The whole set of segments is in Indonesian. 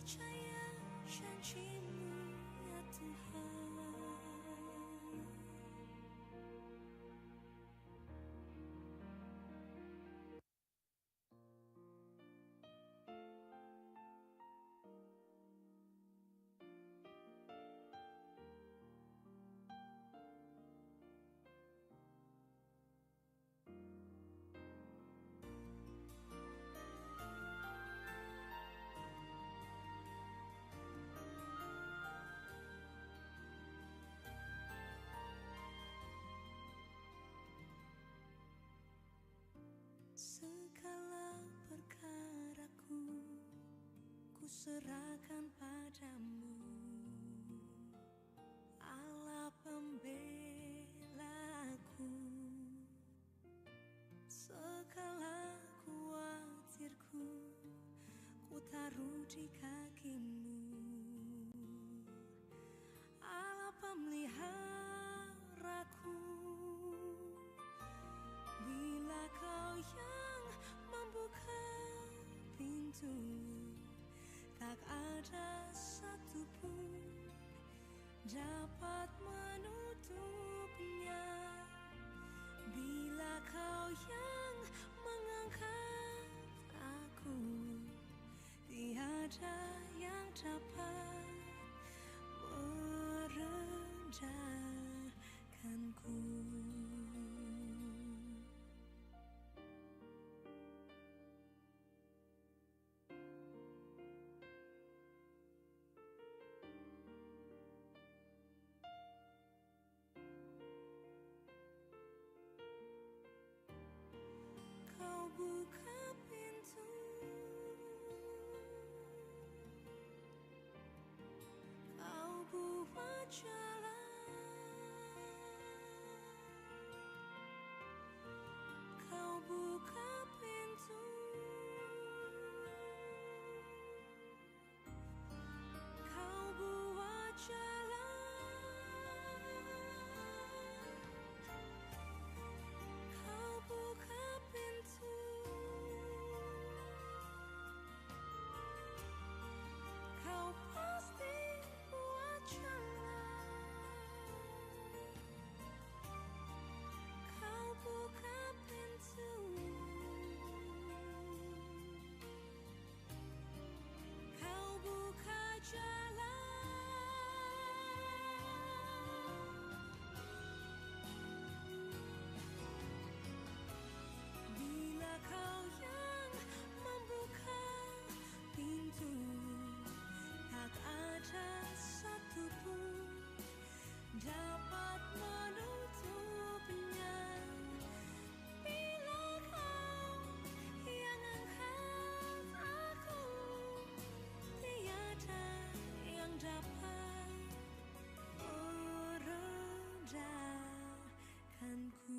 percaya janji-Mu ya Tuhan. Segala perkaraku ku serahkan padamu, Allah pembelaku. Segala khawatirku ku taruh di kaki-Mu, Allah pemeliharaku. Bila Kau yang membuka pintu, tak ada satupun dapat menutupnya. Bila Kau yang mengangkat aku, tiada yang dapat merendahkanku. Kau buka pintu, Kau buat jalan, Kau buka pintu, Kau buat jalan, Kau buka pintu, Kau pasti buat jalan. Kau buka pintu, Kau buka jalan. Bila Kau yang membuka pintu, tak ada satupun dapat menutupnya. Bila Kau yang angkat aku, tiada yang dapat merendahkanku.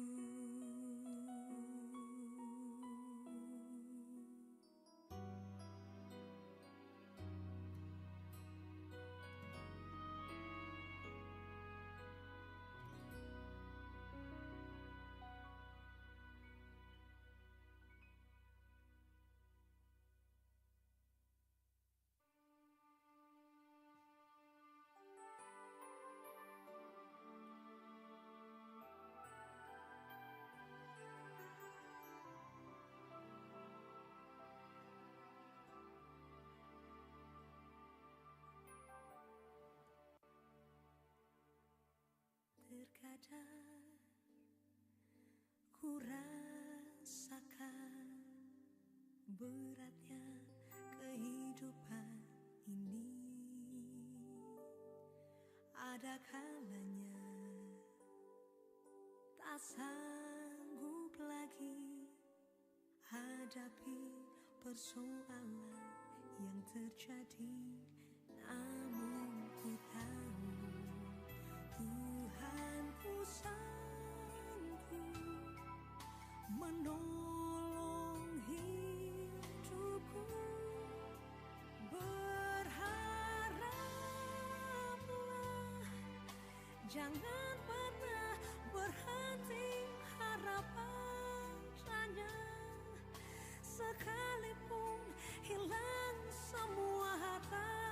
Terkadang ku rasakan beratnya kehidupan ini. Ada kalanya tak sanggup lagi hadapi persoalan yang terjadi. Namun ku tahu Tuhanku sanggup menolong hidupku. Berharaplah, jangan pernah berhenti harapannya. Sekalipun hilang semua harta,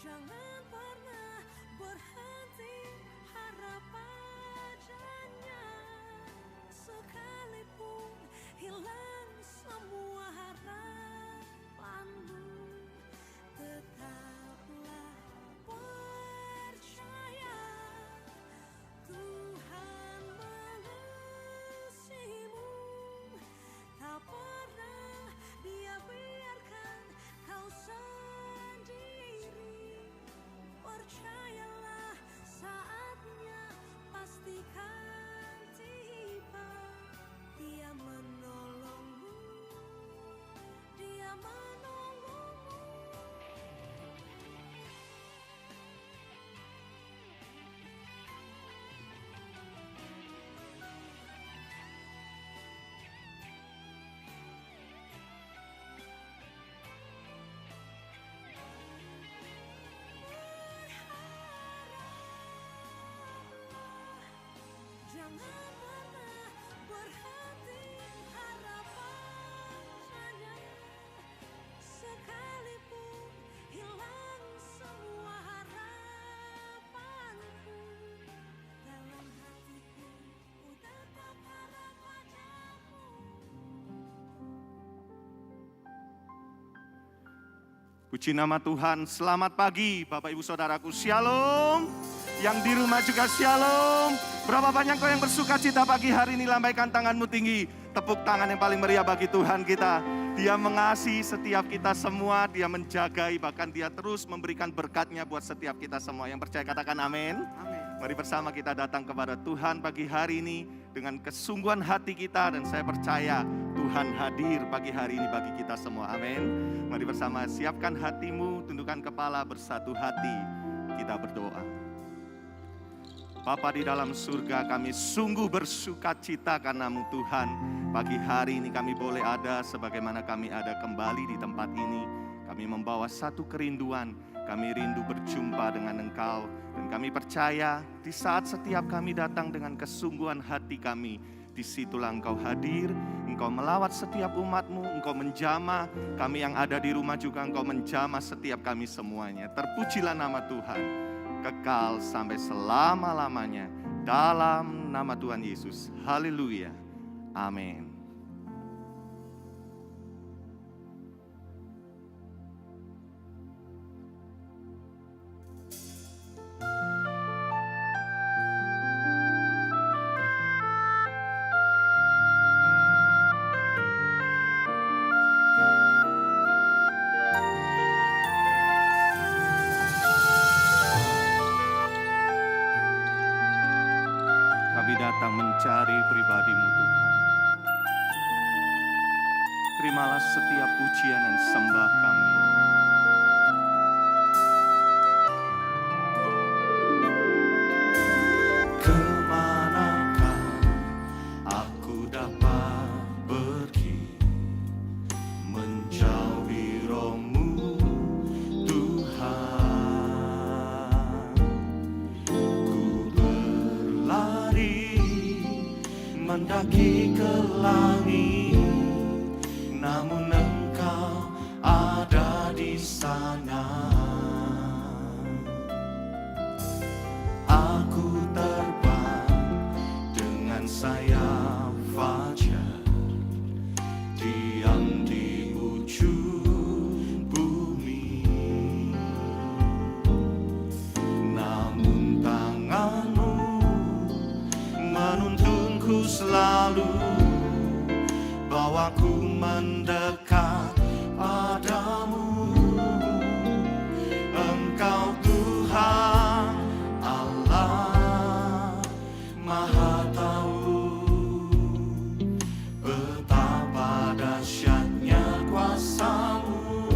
Jangan pernah berhenti harap padanya, sekalipun hilang semua harapanmu. Tetaplah percaya, Tuhan mengasihimu. Tak pernah Dia biarkan kau sendiri. Percayalah, saatnya pastikan tiba. Dia menolongmu, Dia menolongmu. Jangan pernah berhenti harap padanya, sekalipun hilang semua harapanku. Dalam hatiku ku tetap harap padamu. Puji nama Tuhan. Selamat pagi Bapak Ibu Saudaraku. Shalom. Yang di rumah juga shalom. Berapa banyak kau yang bersuka cita pagi hari ini? Lambaikan tanganmu tinggi. Tepuk tangan yang paling meriah bagi Tuhan kita. Dia mengasihi setiap kita semua. Dia menjagai, bahkan Dia terus memberikan berkat-Nya buat setiap kita semua. Yang percaya katakan amin. Amin. Mari bersama kita datang kepada Tuhan pagi hari ini dengan kesungguhan hati kita, dan saya percaya Tuhan hadir pagi hari ini bagi kita semua. Amin. Mari bersama siapkan hatimu, tundukkan kepala, bersatu hati. Kita berdoa. Bapa di dalam surga, kami sungguh bersuka cita karena-Mu Tuhan. Pagi hari ini kami boleh ada sebagaimana kami ada kembali di tempat ini. Kami membawa satu kerinduan, kami rindu berjumpa dengan Engkau. Dan kami percaya di saat setiap kami datang dengan kesungguhan hati kami, disitulah Engkau hadir, Engkau melawat setiap umat-Mu, Engkau menjamah kami yang ada di rumah juga, Engkau menjamah setiap kami semuanya. Terpujilah nama Tuhan, kekal sampai selama-lamanya. Dalam nama Tuhan Yesus. Haleluya. Amin. Kami datang mencari pribadi-Mu Tuhan. Terimalah setiap pujian dan sembah kami. Kemanakah aku dapat pergi, menjauhi Roh-Mu Tuhan? Ku berlari mendaki ke langit, namun Engkau ada di sana. Aku terbang dengan sayap fajar, diam di ujung bumi. Namun tangan-Mu menuntunku selalu, bawaku mendekat padamu. Engkau Tuhan Allah Maha Tahu, betapa dahsyatnya kuasa-Mu.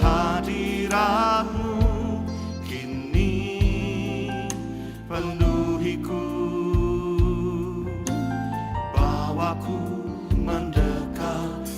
Hadirat-Mu kini penuhiku, bawaku mendekat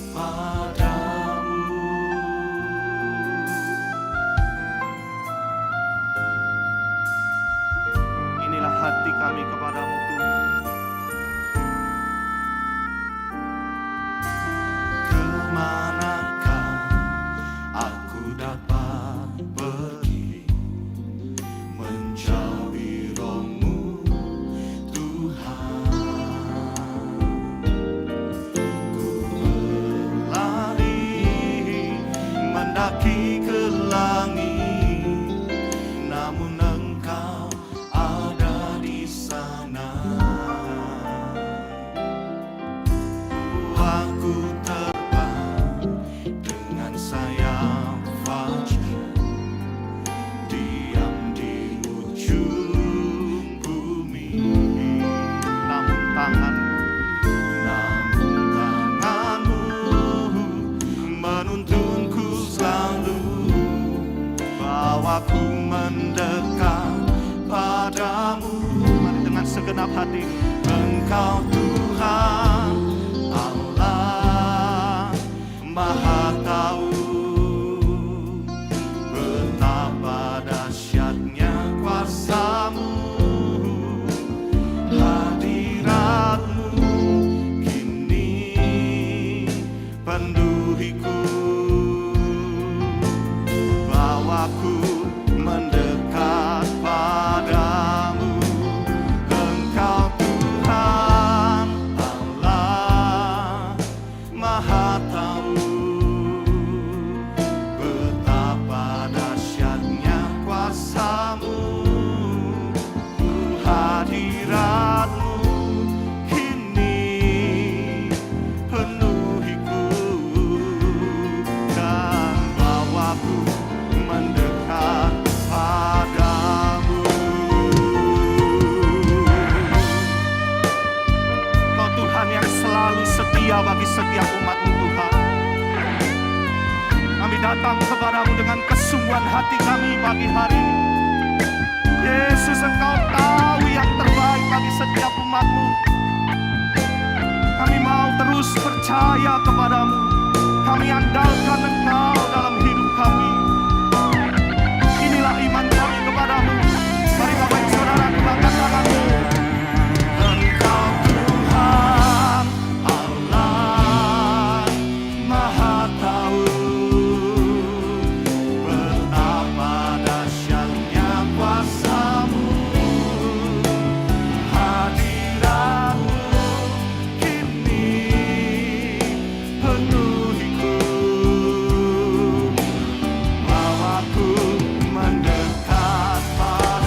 hati. Engkau Tuhan Allah Maha tahu betapa dahsyatnya kuasa-Mu, hadirat-Mu kini penuhiku. Bawaku mendekat padamu. Engkau Tuhan Allah Maha tahu betapa dahsyatnya kuasa-Mu, hadirat-Mu kini penuhiku, dan bawaku mendekat padamu. Kau Tuhan yang selalu setia bagi setiap umat-Mu Tuhan. Kami datang kepadamu dengan kesungguhan hati kami pagi hari ini. Yesus, Engkau tahu yang terbaik bagi setiap umat-Mu. Kami mau terus percaya kepadamu. Kami andalkan Engkau dalam hidup kami. Inilah iman kami kepadamu. Mari Bapak Ibu Saudara angkat tanganmu. Engkau Tuhan Allah Maha tahu betapa dahsyatnya kuasa-Mu, hadirat-Mu kini penuhiku. Bawaku mendekat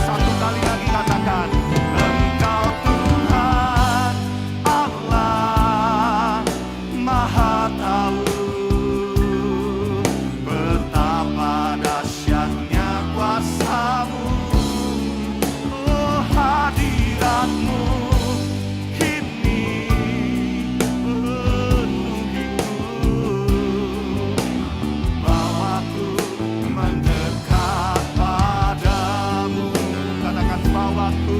satu kali lagi katakan, Engkau Tuhan Allah Maha tahu betapa dahsyatnya kuasa-Mu, oh hadirat-Mu kini penuhiku. Bawaku mendekat padamu. Katakan bawaku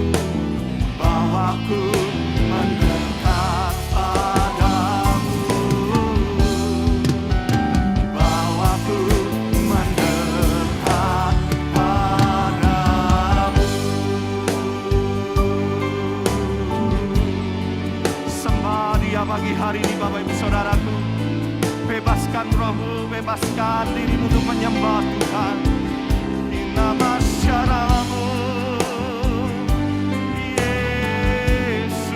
mendekat padamu. Bawaku mendekat padamu. Sembah Dia pagi hari ini Bapak Ibu Saudaraku. Bebaskan rohmu, bebaskan dirimu untuk menyembah Tuhan. Inamasyaramu Yesus.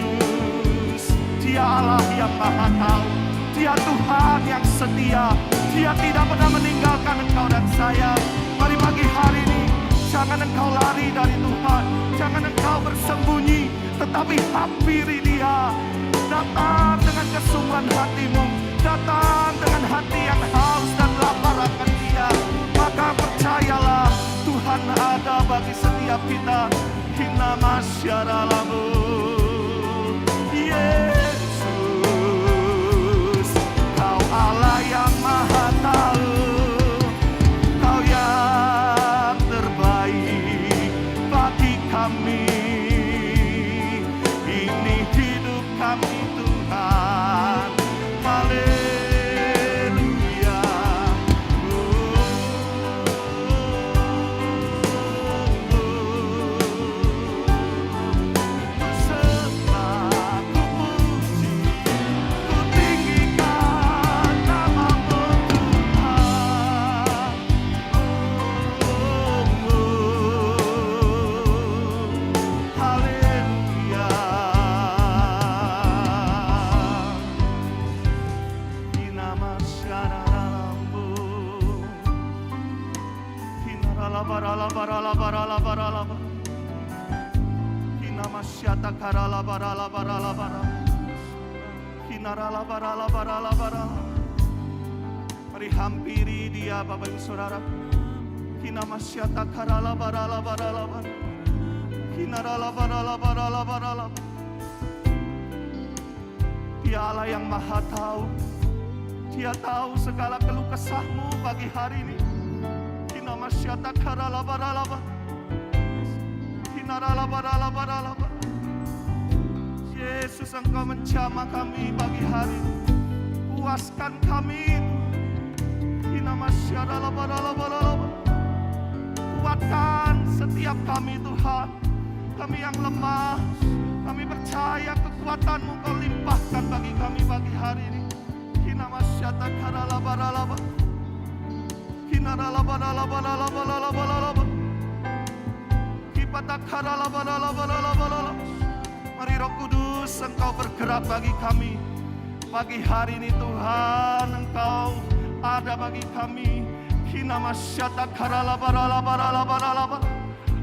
Dia Allah yang Maha tahu. Dia Tuhan yang setia. Dia tidak pernah meninggalkan engkau dan saya. Mari pagi hari ini, jangan engkau lari dari Tuhan. Jangan engkau bersembunyi, tetapi hampiri Dia. Datang dengan kesungguhan hatimu. Datang dengan hati yang haus dan lapar akan Dia. Maka percayalah, Tuhan ada bagi setiap kita. Hina masyaralamu Yesus. Kau Allah yang Maha tahu. Kau yang terbaik bagi kami. Ini hidup kami Tuhan. Haleluya. Sembah ku puji, ku tinggikan nama-Mu Tuhan. Haleluya. Mari hampiri Dia Bapak Ibu Saudara. Kinamasyata karala barala barala barala. Kinarala barala barala barala. Dia Allah yang Maha tahu. Dia tahu segala keluh kesahmu pagi hari ini. Kinamasyata karala barala barala. Kinarala barala barala barala. Yesus, Engkau menjamah kami pagi hari ini. Puaskan kami, kuatkan setiap kami Tuhan. Kami yang lemah, kami percaya kekuatan-Mu Kau limpahkan bagi kami pagi hari ini. Mari Roh Kudus, Engkau bergerak bagi kami pagi hari ini Tuhan. Engkau ada bagi kami.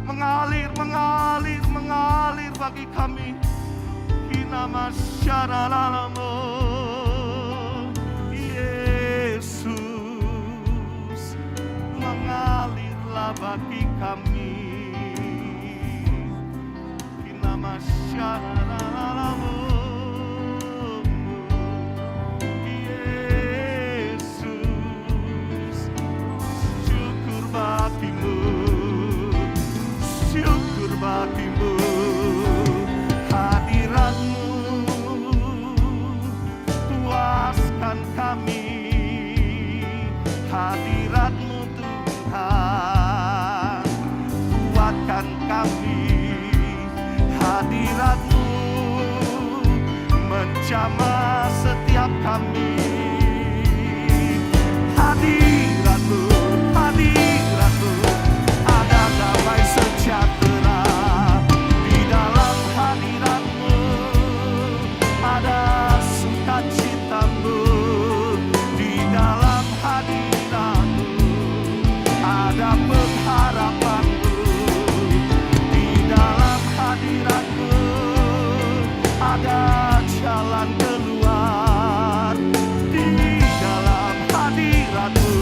Mengalir, mengalir, mengalir bagi kami. Yesus, mengalirlah bagi kami. Yesus, syukur bagimu, syukur bagimu. Hadirat-Mu puaskan kami. Hadirat-Mu Tuhan kuatkan kami. Hadirat-Mu menjamah setiap kami. Hadirat-Mu, hadirat-Mu, ada damai sejahtera. Di dalam hadirat-Mu ada sukacita-Mu. Di dalam hadirat-Mu ada pengharapan-Mu. Di dalam hadirat-Mu ada jalan keluar. Di dalam hadirat-Mu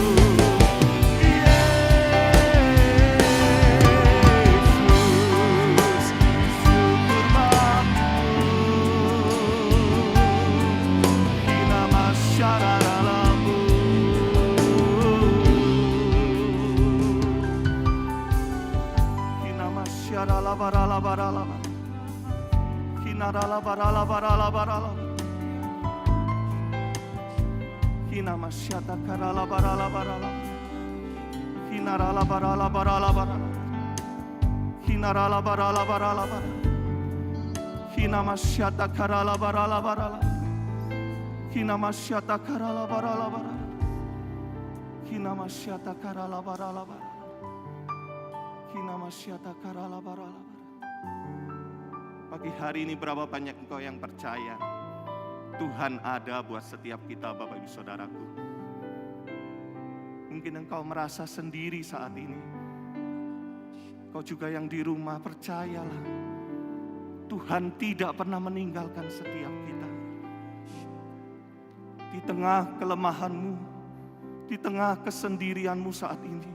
Yesus, syukur bagimu. Hina masyarakat-Mu. Hina masyarakat-Mu. Hina masyata karala barala barala. Hina rala barala barala barala. Hina rala barala barala barala. Hina masyata karala barala barala. Hina masyata karala barala barala. Hina masyata karala barala barala. Hina masyata karala barala barala. Pagi hari ini berapa banyak engkau yang percaya Tuhan ada buat setiap kita, Bapak Ibu Saudaraku. Mungkin engkau merasa sendiri saat ini. Kau juga yang di rumah, percayalah Tuhan tidak pernah meninggalkan setiap kita. Di tengah kelemahanmu, di tengah kesendirianmu saat ini,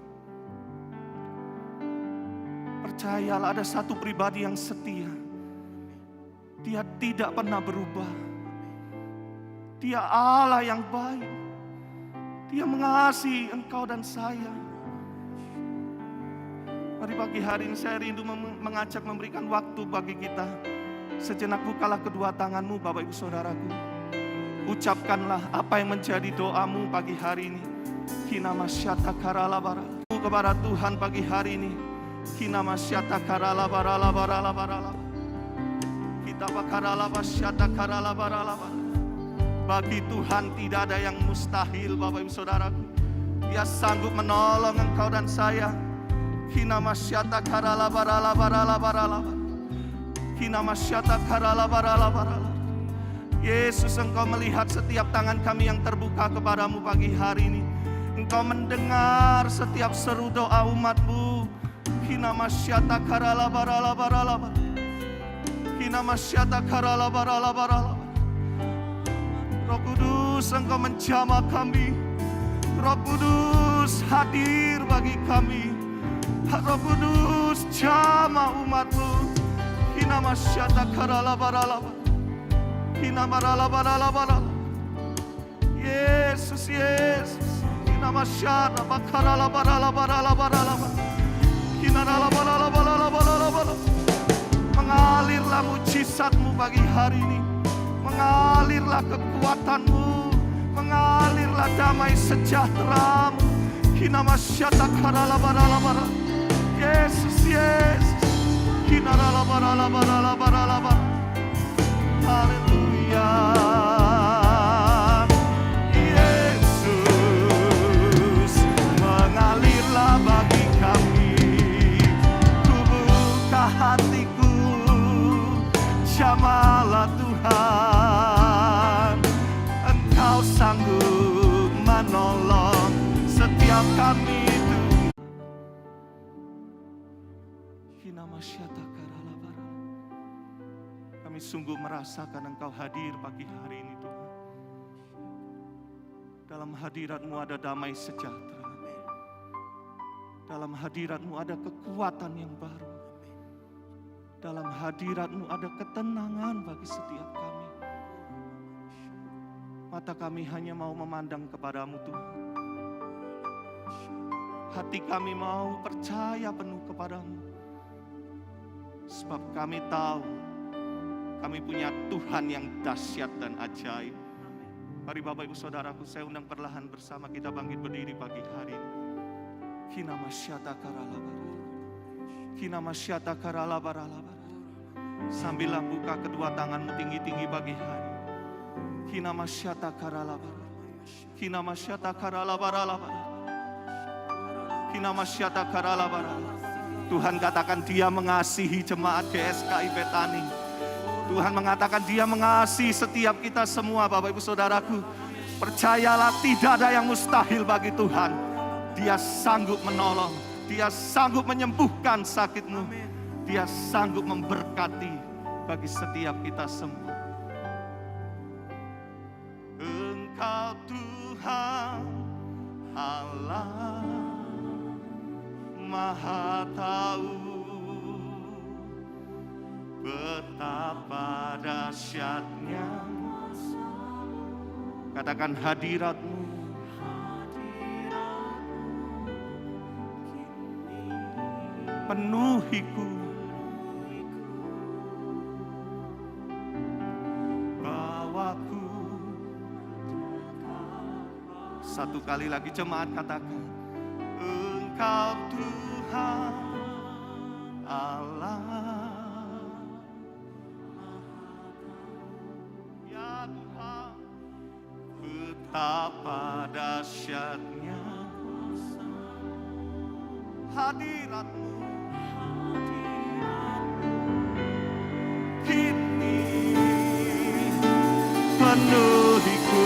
percayalah ada satu pribadi yang setia. Dia tidak pernah berubah. Dia Allah yang baik. Dia mengasihi engkau dan saya. Mari pagi hari ini saya rindu mengajak memberikan waktu bagi kita. Sejenak bukalah kedua tanganmu Bapak Ibu Saudaraku. Ucapkanlah apa yang menjadi doamu pagi hari ini. Hina masyata karala barala. Kepada Tuhan pagi hari ini. Hina masyata karala barala barala barala. Bagi Tuhan tidak ada yang mustahil, Bapak Ibu Saudaraku. Dia sanggup menolong engkau dan saya. Hina masyata karala barala barala barala. Hina masyata karala barala barala. Yesus, engkau melihat setiap tangan kami yang terbuka kepadamu pagi hari ini. Engkau mendengar setiap seru doa umat-Mu. Hina masyata karala barala barala barala. Hina masyata karala barala barala. Roh Kudus, engkau menjamah kami. Roh Kudus hadir bagi kami. Roh Kudus jamah umat-Mu. Hina masyata karala barala barala. Hina barala barala barala. Yesus, Yesus. Hina masyata karala barala barala barala. Hina barala barala barala barala. mengalirlah mujizat-Mu pagi hari ini. Mengalirlah kekuatan-Mu, mengalirlah damai sejahtera-Mu. Hinamasyata karalabaralabara. Yesus, Yesus. Hinaralabaralabaralabaralabar. Haleluya. Yesus, mengalirlah bagi kami. Ku buka hatiku, jamalah Tuhan. Engkau sanggup menolong setiap kami itu. Hinamasyata karalabara. Kami sungguh merasakan Engkau hadir pagi hari ini Tuhan. Dalam hadirat-Mu ada damai sejahtera. Dalam hadirat-Mu ada kekuatan yang baru. Dalam hadirat-Mu ada ketenangan bagi setiap kami. Mata kami hanya mau memandang kepadamu Tuhan. Hati kami mau percaya penuh kepadamu. Sebab kami tahu kami punya Tuhan yang dahsyat dan ajaib. Mari Bapak Ibu Saudaraku, saya undang perlahan bersama kita bangkit berdiri pagi hari ini. Hinamasyata karalabara. Hinamasyata karalabara. Sambillah buka kedua tanganmu tinggi-tinggi pagi hari. Hinamasyata karalabara. Hinamasyata karalabara. Hinamasyata karalabara. Tuhan katakan Dia mengasihi jemaat GSKI Betani. Tuhan mengatakan Dia mengasihi setiap kita semua Bapak Ibu Saudaraku. Percayalah tidak ada yang mustahil bagi Tuhan. Dia sanggup menolong. Dia sanggup menyembuhkan sakitmu. Dia sanggup memberkati bagi setiap kita semua. Engkau Tuhan Allah Maha tahu betapa dahsyatnya. Katakan hadirat-Mu. Penuhiku. Bawaku. Satu kali lagi jemaat katakan. Engkau Tuhan Allah. Ya Tuhan, betapa dahsyatnya hadirat-Mu. Kini penuhiku.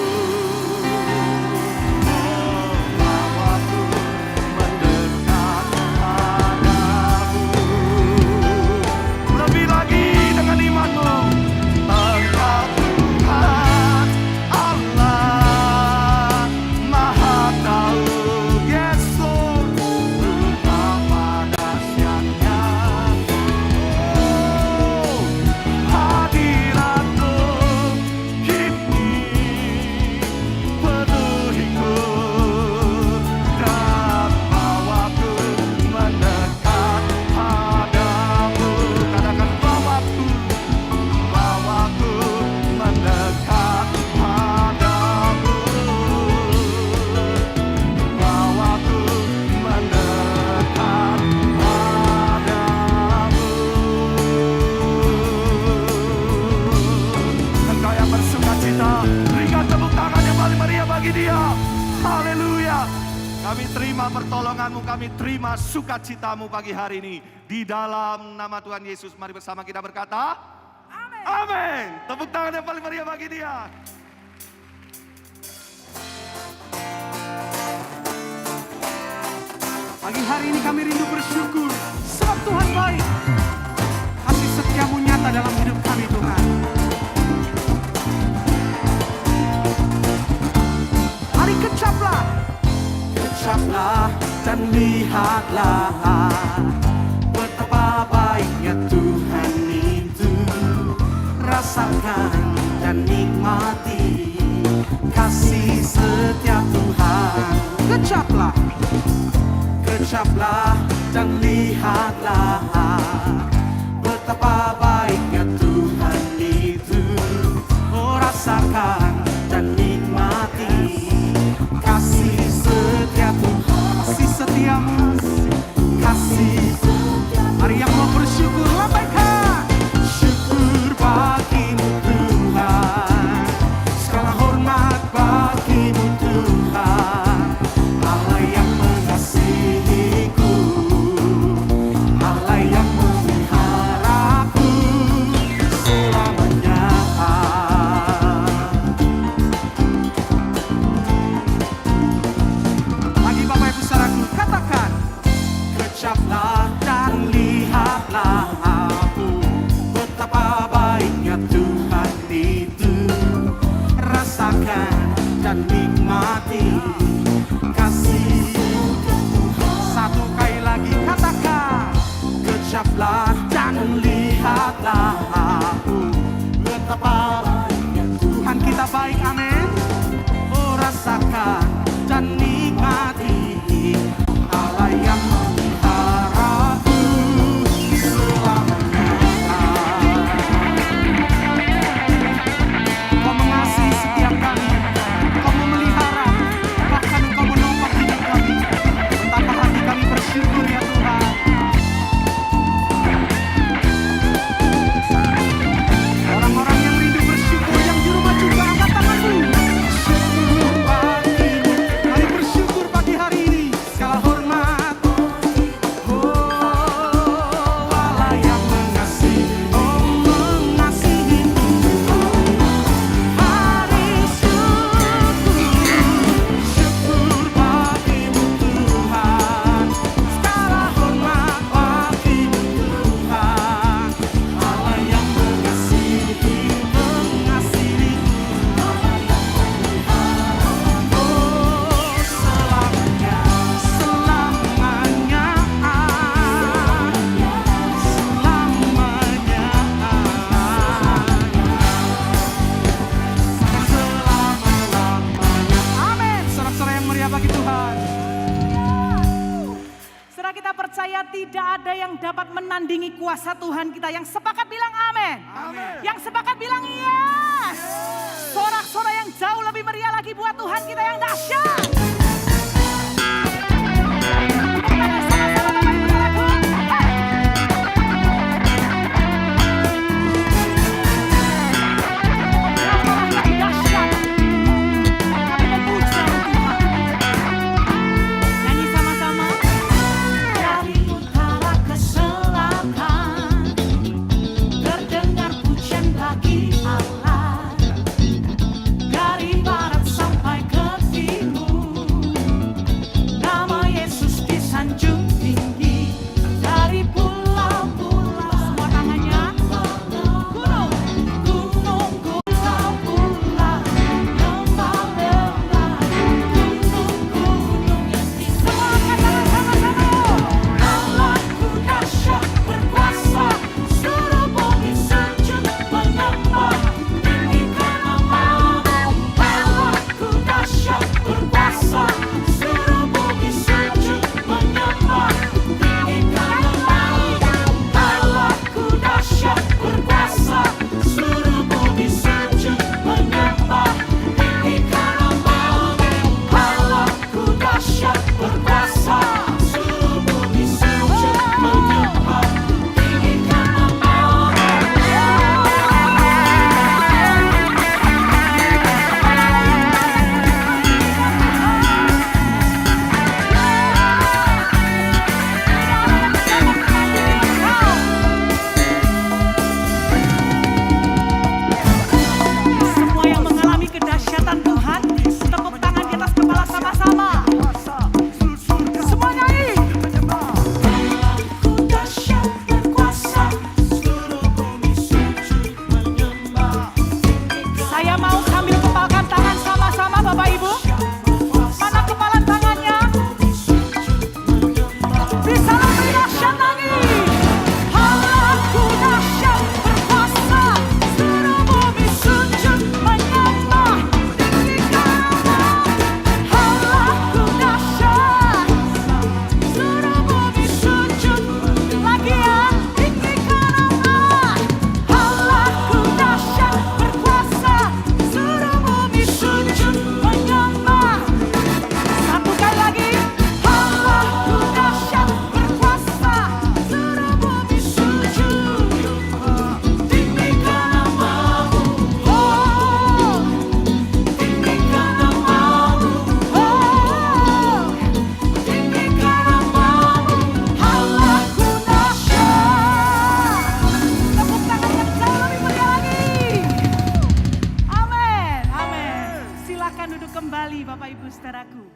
Kami terima pertolongan-Mu, kami terima sukacita-Mu pagi hari ini. Di dalam nama Tuhan Yesus, mari bersama kita berkata, Amin. Amin. Tepuk tangan yang paling meriah bagi Dia. Pagi hari ini kami rindu bersyukur, sebab Tuhan baik. Kasih setia-Mu nyata dalam hidup kami Tuhan. Mari kecaplah. Kecaplah dan lihatlah betapa baiknya Tuhan itu. Rasakan dan nikmati kasih setia Tuhan. Kecaplah, kecaplah dan lihatlah betapa baiknya bagimu Tuhan, Allah yang mengasihiku, Allah yang memeliharaku selamanya. Bagi Bapak Ibu saudaraku, katakan, kecaplah dan lihatlah aku, betapa baiknya Tuhan itu. Rasakan dan nikmati kasih-Mu. Satu kali lagi katakan, kecaplah dan lihatlah aku, betapa baiknya Tuhan kita baik, amin. Oh, rasakan dan nikmati Allah yang memeliharaku selamanya. Engkau mengasihi setiap kami, Engkau memelihara, bahkan Engkau menopang hidup kami. Betapa hati kami bersyukur ya Tuhan. Orang-orang yang rindu bersyukur, yang di rumah juga angkat tanganmu. Syukur bagimu, mari bersyukur pagi hari ini. Segala hormat, oh Allah yang mengasihi, oh mengasihimu. Hari syukur bagimu Tuhan, segala hormat bagimu Tuhan, Allah yang mengasihi, oh selamanya, selamanya, selama-lamanya. Amin. Sorak-sorai yang meriah bagi Tuhan. Saudara, kita percaya tidak ada yang dapat menandingi kuasa Tuhan kita. Yang sepakat bilang amin. Yang sepakat bilang yes. Sorak-sorai yang jauh lebih meriah lagi buat Tuhan kita yang dahsyat. Sama-sama Bapak Ibu Saudaraku. Hey. Yang dahsyat. Kami memuja Tuhan. Nyanyi sama-sama. Dari utara ke selatan, terdengar pujian bagi Allah. Dari barat sampai ke timur, Silahkan duduk kembali Bapak Ibu saudaraku.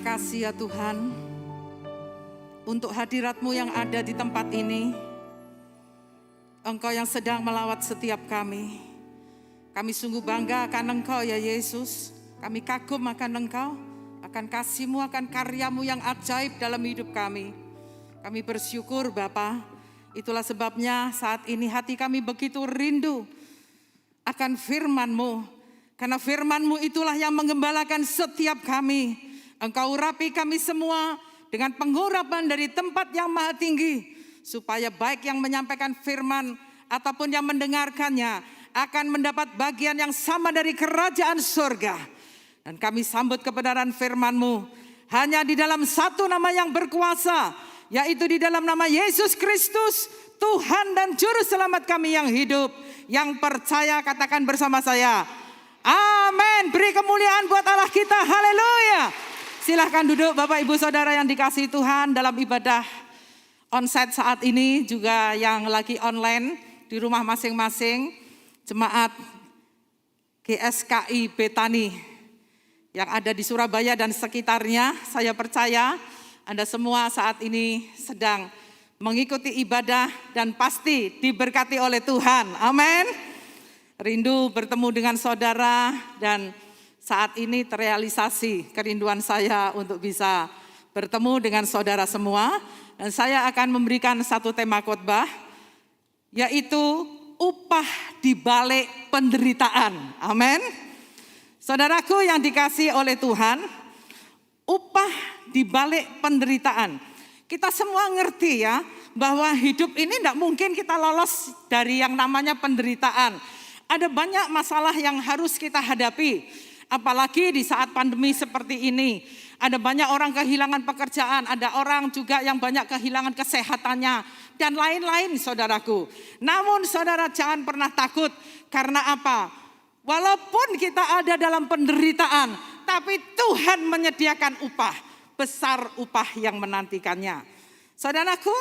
kasih ya Tuhan untuk hadirat-Mu yang ada di tempat ini. Engkau yang sedang melawat setiap kami. Kami sungguh bangga akan Engkau ya Yesus. Kami kagum akan Engkau, akan kasih-Mu, akan karya-Mu yang ajaib dalam hidup kami. Kami bersyukur Bapa. Itulah sebabnya saat ini hati kami begitu rindu akan firman-Mu. Karena firman-Mu itulah yang menggembalakan setiap kami. Engkau urapi kami semua dengan pengurapan dari tempat yang maha tinggi. Supaya baik yang menyampaikan firman ataupun yang mendengarkannya akan mendapat bagian yang sama dari kerajaan surga. Dan kami sambut kebenaran firman-Mu hanya di dalam satu nama yang berkuasa, yaitu di dalam nama Yesus Kristus, Tuhan dan Juru Selamat kami yang hidup. Yang percaya katakan bersama saya, amin. Beri kemuliaan buat Allah kita, haleluya. Silahkan duduk Bapak Ibu Saudara yang dikasihi Tuhan dalam ibadah onsite saat ini, juga yang lagi online di rumah masing-masing. Jemaat GSKI Betani yang ada di Surabaya dan sekitarnya, saya percaya Anda semua saat ini sedang mengikuti ibadah dan pasti diberkati oleh Tuhan. Amin. Rindu bertemu dengan saudara dan saat ini terrealisasi kerinduan saya untuk bisa bertemu dengan saudara semua. Dan saya akan memberikan satu tema khotbah, yaitu upah di balik penderitaan. Amin. Saudaraku yang dikasihi oleh Tuhan, upah di balik penderitaan. Kita semua ngerti ya, bahwa hidup ini tidak mungkin kita lolos dari yang namanya penderitaan. Ada banyak masalah yang harus kita hadapi, apalagi di saat pandemi seperti ini. Ada banyak orang kehilangan pekerjaan, ada orang juga yang banyak kehilangan kesehatannya, dan lain-lain saudaraku. Namun saudara jangan pernah takut, karena apa? Walaupun kita ada dalam penderitaan, tapi Tuhan menyediakan upah, besar upah yang menantikannya. Saudaraku,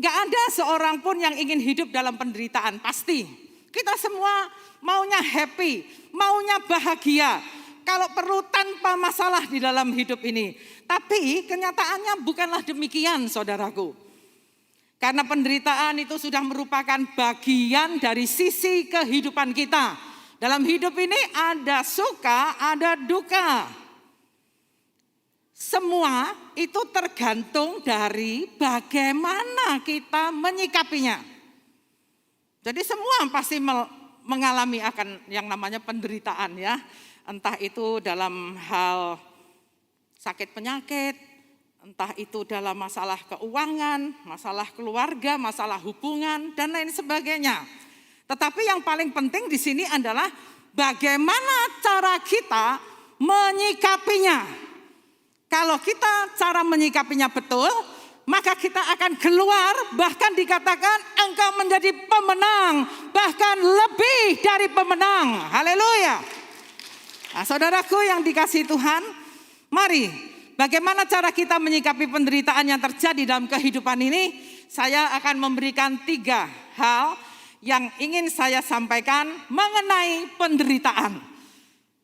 gak ada seorang pun yang ingin hidup dalam penderitaan, pasti. Kita semua maunya happy, maunya bahagia. Kalau perlu tanpa masalah di dalam hidup ini. Tapi kenyataannya bukanlah demikian saudaraku. Karena penderitaan itu sudah merupakan bagian dari sisi kehidupan kita. Dalam hidup ini ada suka, ada duka. Semua itu tergantung dari bagaimana kita menyikapinya. Jadi semua pasti mengalami akan yang namanya penderitaan ya. Entah itu dalam hal sakit penyakit, entah itu dalam masalah keuangan, masalah keluarga, masalah hubungan, dan lain sebagainya. Tetapi yang paling penting di sini adalah bagaimana cara kita menyikapinya. Kalau kita cara menyikapinya betul, maka kita akan keluar, bahkan dikatakan engkau menjadi pemenang, bahkan lebih dari pemenang. Haleluya. Nah, saudaraku yang dikasihi Tuhan, mari bagaimana cara kita menyikapi penderitaan yang terjadi dalam kehidupan ini. Saya akan memberikan 3 hal yang ingin saya sampaikan mengenai penderitaan.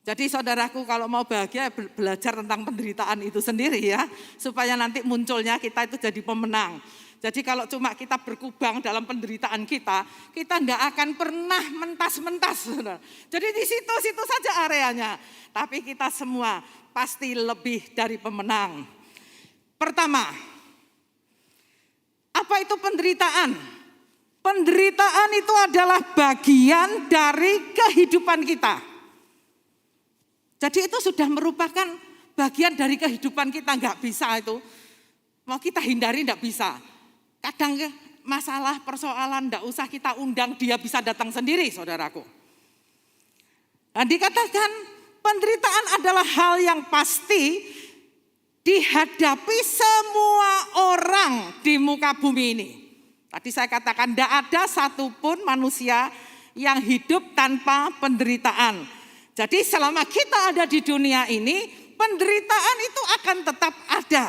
Jadi saudaraku kalau mau bahagia belajar tentang penderitaan itu sendiri ya, supaya nanti munculnya kita itu jadi pemenang. Jadi kalau cuma kita berkubang dalam penderitaan kita tidak akan pernah mentas-mentas. Jadi di situ-situ saja areanya. Tapi kita semua pasti lebih dari pemenang. Pertama, apa itu penderitaan? Penderitaan itu adalah bagian dari kehidupan kita. Jadi itu sudah merupakan bagian dari kehidupan kita, nggak bisa itu. Mau kita hindari nggak bisa. Kadang masalah persoalan nggak usah kita undang, dia bisa datang sendiri saudaraku. Dan dikatakan penderitaan adalah hal yang pasti dihadapi semua orang di muka bumi ini. Tadi saya katakan tidak ada satupun manusia yang hidup tanpa penderitaan. Jadi selama kita ada di dunia ini, penderitaan itu akan tetap ada.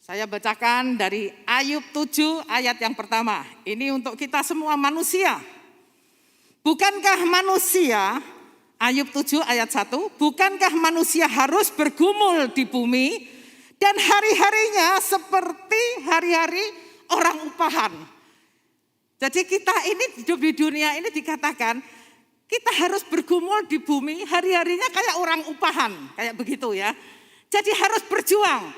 Saya bacakan dari Ayub 7 ayat yang pertama. Ini untuk kita semua manusia. Bukankah manusia Ayub 7 ayat 1, bukankah manusia harus bergumul di bumi dan hari-harinya seperti hari-hari orang upahan. Jadi kita ini hidup di dunia ini dikatakan kita harus bergumul di bumi hari-harinya kayak orang upahan, kayak begitu ya. Jadi harus berjuang.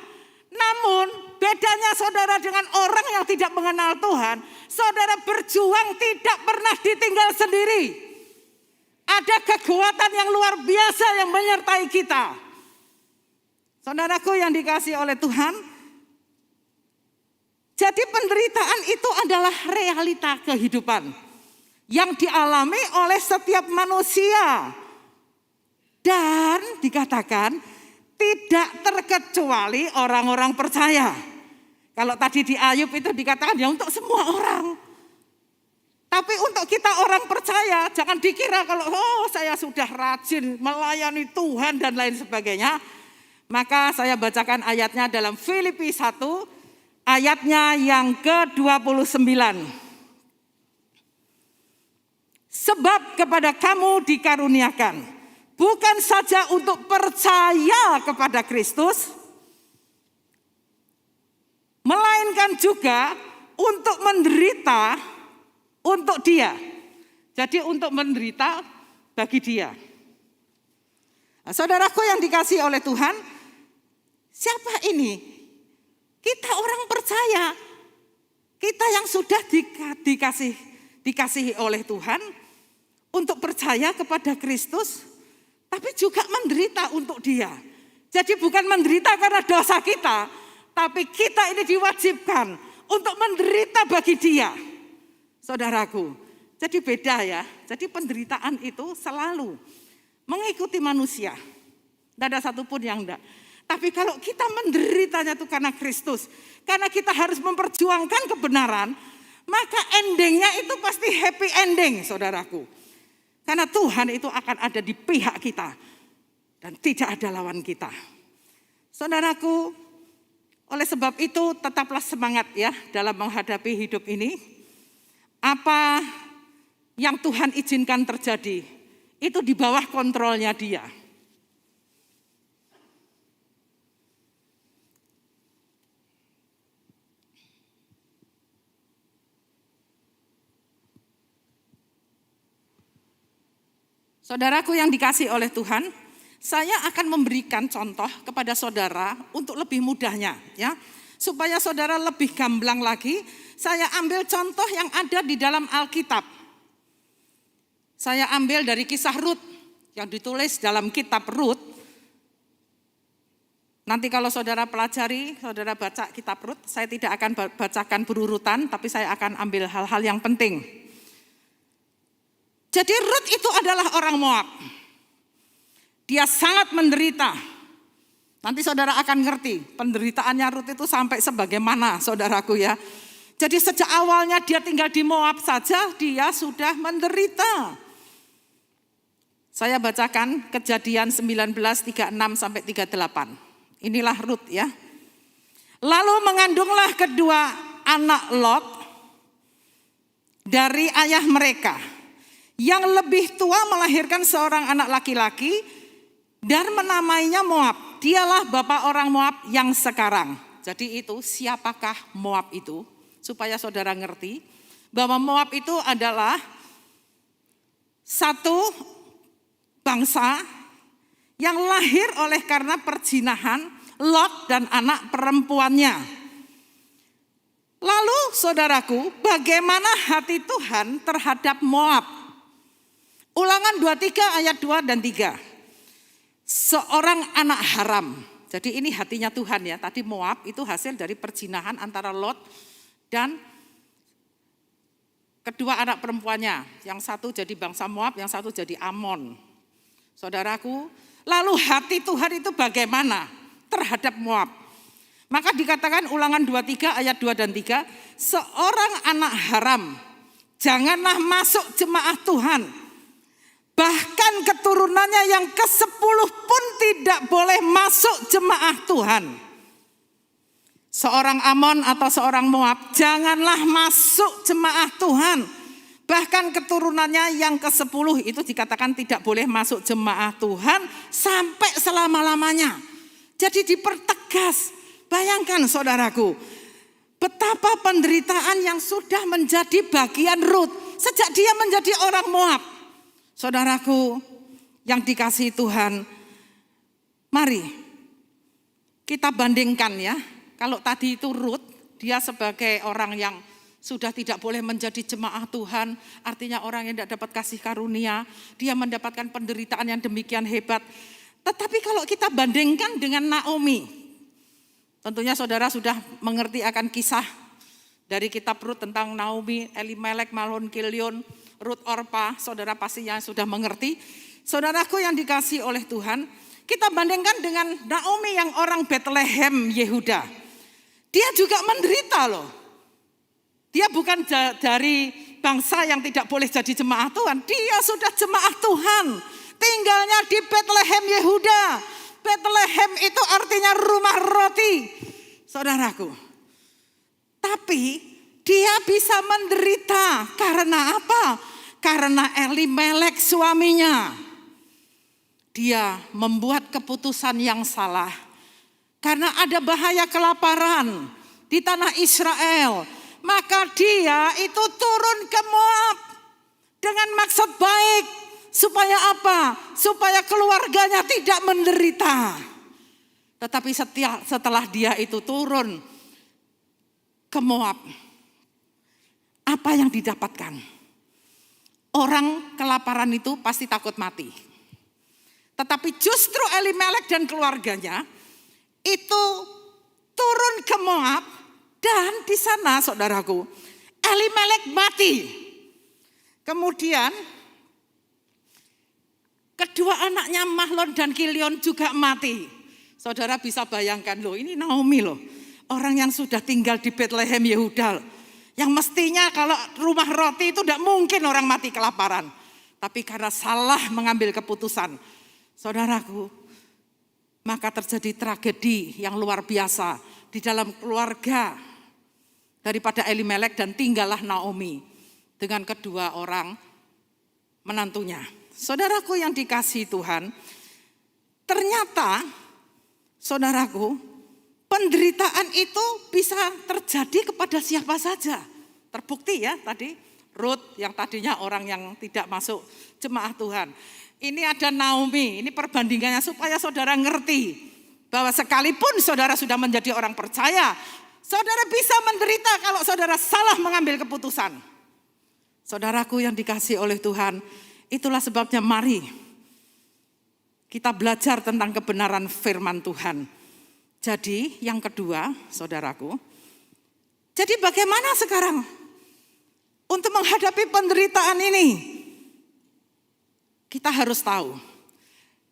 Namun bedanya saudara dengan orang yang tidak mengenal Tuhan, saudara berjuang tidak pernah ditinggal sendiri. Ada kekuatan yang luar biasa yang menyertai kita. Saudaraku yang dikasihi oleh Tuhan, jadi penderitaan itu adalah realita kehidupan yang dialami oleh setiap manusia. Dan dikatakan tidak terkecuali orang-orang percaya. Kalau tadi di Ayub itu dikatakan ya untuk semua orang. Tapi untuk kita orang percaya, jangan dikira kalau saya sudah rajin melayani Tuhan dan lain sebagainya. Maka saya bacakan ayatnya dalam Filipi 1, ayatnya yang ke-29. Sebab kepada kamu dikaruniakan, bukan saja untuk percaya kepada Kristus, melainkan juga untuk menderita untuk Dia. Jadi untuk menderita bagi Dia. Nah, saudaraku yang dikasihi oleh Tuhan, siapa ini? Kita orang percaya. Kita yang sudah dikasihi oleh Tuhan untuk percaya kepada Kristus, tapi juga menderita untuk Dia. Jadi bukan menderita karena dosa kita, tapi kita ini diwajibkan untuk menderita bagi Dia. Saudaraku, jadi beda ya. Jadi penderitaan itu selalu mengikuti manusia. Tidak ada satupun yang enggak. Tapi kalau kita menderitanya itu karena Kristus, karena kita harus memperjuangkan kebenaran, maka endingnya itu pasti happy ending, saudaraku. Karena Tuhan itu akan ada di pihak kita dan tidak ada lawan kita. Saudaraku, oleh sebab itu tetaplah semangat ya dalam menghadapi hidup ini. Apa yang Tuhan izinkan terjadi, itu di bawah kontrolnya Dia. Saudaraku yang dikasihi oleh Tuhan, saya akan memberikan contoh kepada saudara untuk lebih mudahnya ya. Supaya saudara lebih gamblang lagi, saya ambil contoh yang ada di dalam Alkitab. Saya ambil dari kisah Rut yang ditulis dalam kitab Rut. Nanti kalau saudara pelajari, saudara baca kitab Rut, saya tidak akan bacakan berurutan, tapi saya akan ambil hal-hal yang penting. Jadi Rut itu adalah orang Moab. Dia sangat menderita. Nanti saudara akan ngerti penderitaannya Rut itu sampai sebagaimana saudaraku ya. Jadi sejak awalnya dia tinggal di Moab saja dia sudah menderita. Saya bacakan Kejadian 19:36 sampai 38. Inilah Rut ya. Lalu mengandunglah kedua anak Lot dari ayah mereka. Yang lebih tua melahirkan seorang anak laki-laki dan menamainya Moab. Dialah bapak orang Moab yang sekarang. Jadi itu siapakah Moab itu? Supaya saudara ngerti bahwa Moab itu adalah satu bangsa yang lahir oleh karena perzinahan Lot dan anak perempuannya. Lalu saudaraku, bagaimana hati Tuhan terhadap Moab? Ulangan 23 ayat 2 dan 3. Seorang anak haram. Jadi ini hatinya Tuhan ya. Tadi Moab itu hasil dari perzinahan antara Lot dan kedua anak perempuannya. Yang satu jadi bangsa Moab, yang satu jadi Amon. Saudaraku, lalu hati Tuhan itu bagaimana terhadap Moab? Maka dikatakan Ulangan 23 ayat 2 dan 3. Seorang anak haram janganlah masuk jemaah Tuhan. Bahkan keturunannya yang ke-10 pun tidak boleh masuk jemaah Tuhan. Seorang Amon atau seorang Moab janganlah masuk jemaah Tuhan. Bahkan keturunannya yang ke-10 itu dikatakan tidak boleh masuk jemaah Tuhan sampai selama-lamanya. Jadi dipertegas. Bayangkan saudaraku, betapa penderitaan yang sudah menjadi bagian Rut sejak dia menjadi orang Moab. Saudaraku yang dikasihi Tuhan, mari kita bandingkan ya. Kalau tadi itu Rut, dia sebagai orang yang sudah tidak boleh menjadi jemaah Tuhan, artinya orang yang tidak dapat kasih karunia, dia mendapatkan penderitaan yang demikian hebat. Tetapi kalau kita bandingkan dengan Naomi, tentunya saudara sudah mengerti akan kisah dari kitab Rut tentang Naomi, Elimelek, Mahlon, Kilion, Rut, Orpa, saudara pastinya sudah mengerti. Saudaraku yang dikasihi oleh Tuhan, kita bandingkan dengan Naomi yang orang Bethlehem, Yehuda. Dia juga menderita loh. Dia bukan dari bangsa yang tidak boleh jadi jemaah Tuhan. Dia sudah jemaah Tuhan. Tinggalnya di Bethlehem Yehuda. Bethlehem itu artinya rumah roti. Saudaraku. Tapi dia bisa menderita. Karena apa? Karena Elimelek suaminya. Dia membuat keputusan yang salah. Karena ada bahaya kelaparan di tanah Israel. Maka dia itu turun ke Moab dengan maksud baik. Supaya apa? Supaya keluarganya tidak menderita. Tetapi setelah dia itu turun ke Moab, apa yang didapatkan? Orang kelaparan itu pasti takut mati. Tetapi justru Elimelek dan keluarganya itu turun ke Moab. Dan di sana saudaraku, Elimelek mati. Kemudian kedua anaknya Mahlon dan Kilion juga mati. Saudara bisa bayangkan loh, ini Naomi loh. Orang yang sudah tinggal di Bethlehem Yehuda. Yang mestinya kalau rumah roti itu tidak mungkin orang mati kelaparan. Tapi karena salah mengambil keputusan, saudaraku, maka terjadi tragedi yang luar biasa di dalam keluarga daripada Elimelek, dan tinggallah Naomi dengan kedua orang menantunya. Saudaraku yang dikasihi Tuhan, ternyata saudaraku, penderitaan itu bisa terjadi kepada siapa saja. Terbukti ya tadi Rut yang tadinya orang yang tidak masuk jemaah Tuhan. Ini ada Naomi, ini perbandingannya supaya saudara ngerti bahwa sekalipun saudara sudah menjadi orang percaya, saudara bisa menderita kalau saudara salah mengambil keputusan. Saudaraku yang dikasihi oleh Tuhan, itulah sebabnya mari kita belajar tentang kebenaran firman Tuhan. Jadi yang kedua, saudaraku, jadi bagaimana sekarang untuk menghadapi penderitaan ini? Kita harus tahu,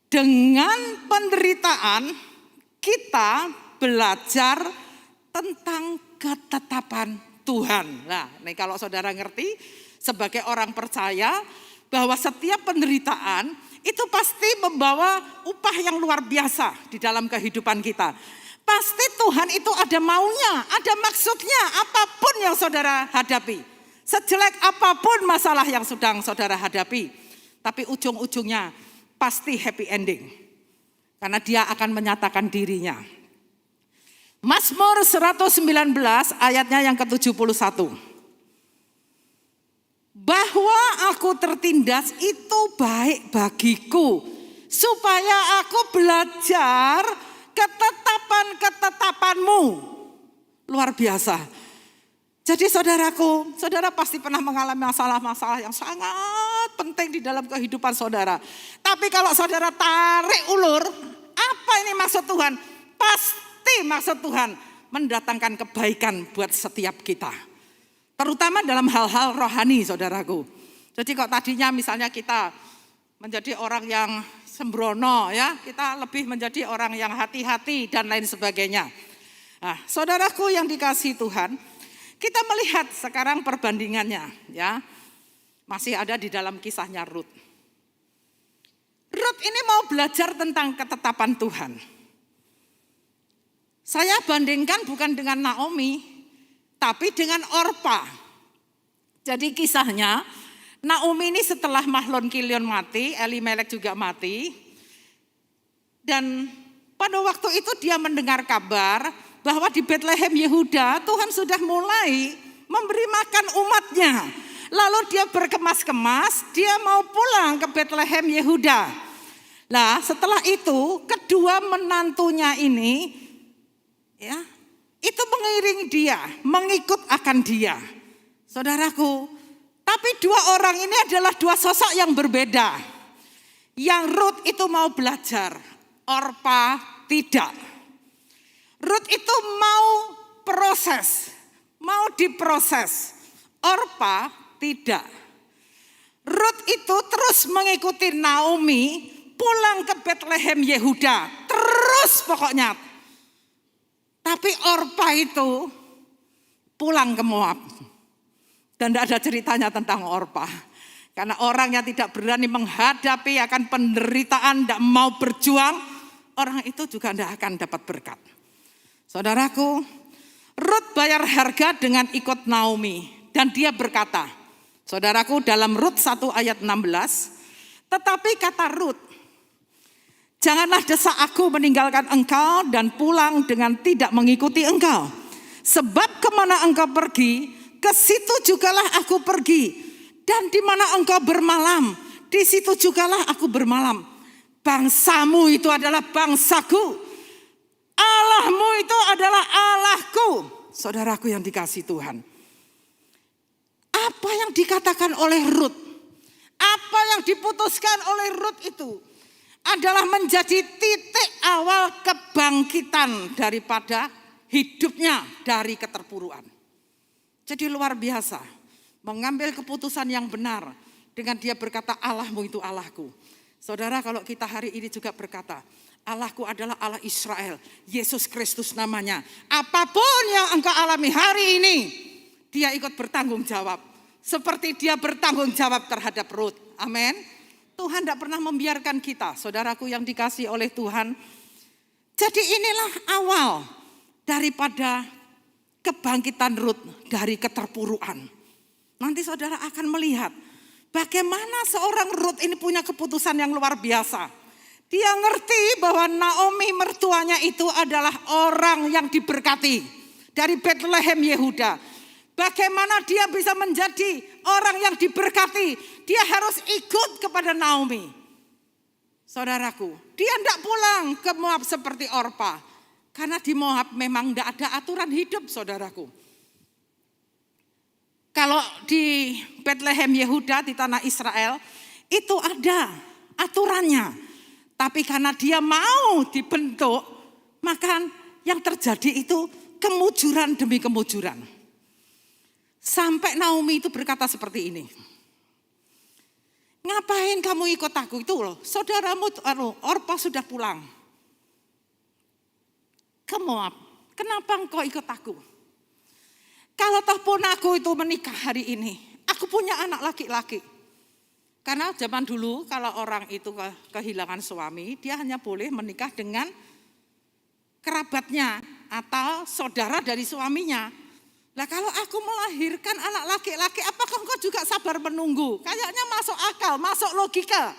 dengan penderitaan kita belajar tentang ketetapan Tuhan. Nah, ini kalau saudara ngerti sebagai orang percaya bahwa setiap penderitaan itu pasti membawa upah yang luar biasa di dalam kehidupan kita. Pasti Tuhan itu ada maunya, ada maksudnya apapun yang saudara hadapi. Sejelek apapun masalah yang sedang saudara hadapi, tapi ujung-ujungnya pasti happy ending. Karena dia akan menyatakan dirinya. Mazmur 119 ayatnya yang ke-71. Bahwa aku tertindas itu baik bagiku, supaya aku belajar ketetapan-ketetapanmu. Luar biasa. Jadi saudaraku, saudara pasti pernah mengalami masalah-masalah yang sangat penting di dalam kehidupan saudara. Tapi kalau saudara tarik ulur, apa ini maksud Tuhan? Pasti maksud Tuhan mendatangkan kebaikan buat setiap kita. Terutama dalam hal-hal rohani saudaraku. Jadi kok tadinya misalnya kita menjadi orang yang sembrono ya, kita lebih menjadi orang yang hati-hati dan lain sebagainya. Nah, saudaraku yang dikasihi Tuhan, kita melihat sekarang perbandingannya ya. Masih ada di dalam kisahnya Rut. Rut ini mau belajar tentang ketetapan Tuhan. Saya bandingkan bukan dengan Naomi, tapi dengan Orpa. Jadi kisahnya Naomi ini setelah Mahlon Kilion mati, Elimelek juga mati. Dan pada waktu itu dia mendengar kabar bahwa di Betlehem Yehuda Tuhan sudah mulai memberi makan umatnya. Lalu dia berkemas-kemas, dia mau pulang ke Betlehem Yehuda. Nah, setelah itu kedua menantunya ini ya, itu mengiringi dia, mengikut akan dia. Saudaraku, tapi dua orang ini adalah dua sosok yang berbeda. Yang Ruth itu mau belajar, Orpa tidak. Ruth itu mau proses, mau diproses. Orpa tidak. Ruth itu terus mengikuti Naomi pulang ke Betlehem Yehuda. Terus pokoknya. Tapi Orpa itu pulang ke Moab. Dan tidak ada ceritanya tentang Orpa. Karena orang yang tidak berani menghadapi akan penderitaan, tidak mau berjuang, orang itu juga tidak akan dapat berkat. Saudaraku, Ruth bayar harga dengan ikut Naomi. Dan dia berkata, saudaraku, dalam Rut 1 ayat 16, tetapi kata Rut, janganlah desak aku meninggalkan engkau dan pulang dengan tidak mengikuti engkau. Sebab kemana engkau pergi, ke situ jugalah aku pergi. Dan di mana engkau bermalam, di situ jugalah aku bermalam. Bangsamu itu adalah bangsaku. Allahmu itu adalah Allahku. Saudaraku yang dikasihi Tuhan. Apa yang dikatakan oleh Rut, apa yang diputuskan oleh Rut itu adalah menjadi titik awal kebangkitan daripada hidupnya dari keterpuruan. Jadi luar biasa, mengambil keputusan yang benar dengan dia berkata Allahmu itu Allahku. Saudara, kalau kita hari ini juga berkata Allahku adalah Allah Israel, Yesus Kristus namanya. Apapun yang engkau alami hari ini, dia ikut bertanggung jawab. Seperti dia bertanggung jawab terhadap Rut. Amin. Tuhan tidak pernah membiarkan kita, saudaraku yang dikasihi oleh Tuhan. Jadi inilah awal daripada kebangkitan Rut dari keterpuruan. Nanti saudara akan melihat bagaimana seorang Rut ini punya keputusan yang luar biasa. Dia ngerti bahwa Naomi mertuanya itu adalah orang yang diberkati dari Betlehem Yehuda. Bagaimana dia bisa menjadi orang yang diberkati? Dia harus ikut kepada Naomi. Saudaraku, dia tidak pulang ke Moab seperti Orpa. Karena di Moab memang tidak ada aturan hidup, saudaraku. Kalau di Betlehem Yehuda, di tanah Israel, itu ada aturannya. Tapi karena dia mau dibentuk, maka yang terjadi itu kemujuran demi kemujuran. Sampai Naomi itu berkata seperti ini. Ngapain kamu ikut aku? Itu loh, saudaramu Orpa sudah pulang ke Moab. Kenapa engkau ikut aku? Kalau toh pun aku itu menikah hari ini, aku punya anak laki-laki. Karena zaman dulu kalau orang itu kehilangan suami, dia hanya boleh menikah dengan kerabatnya atau saudara dari suaminya. Nah kalau aku melahirkan anak laki-laki, apakah engkau juga sabar menunggu? Kayaknya masuk akal, masuk logika.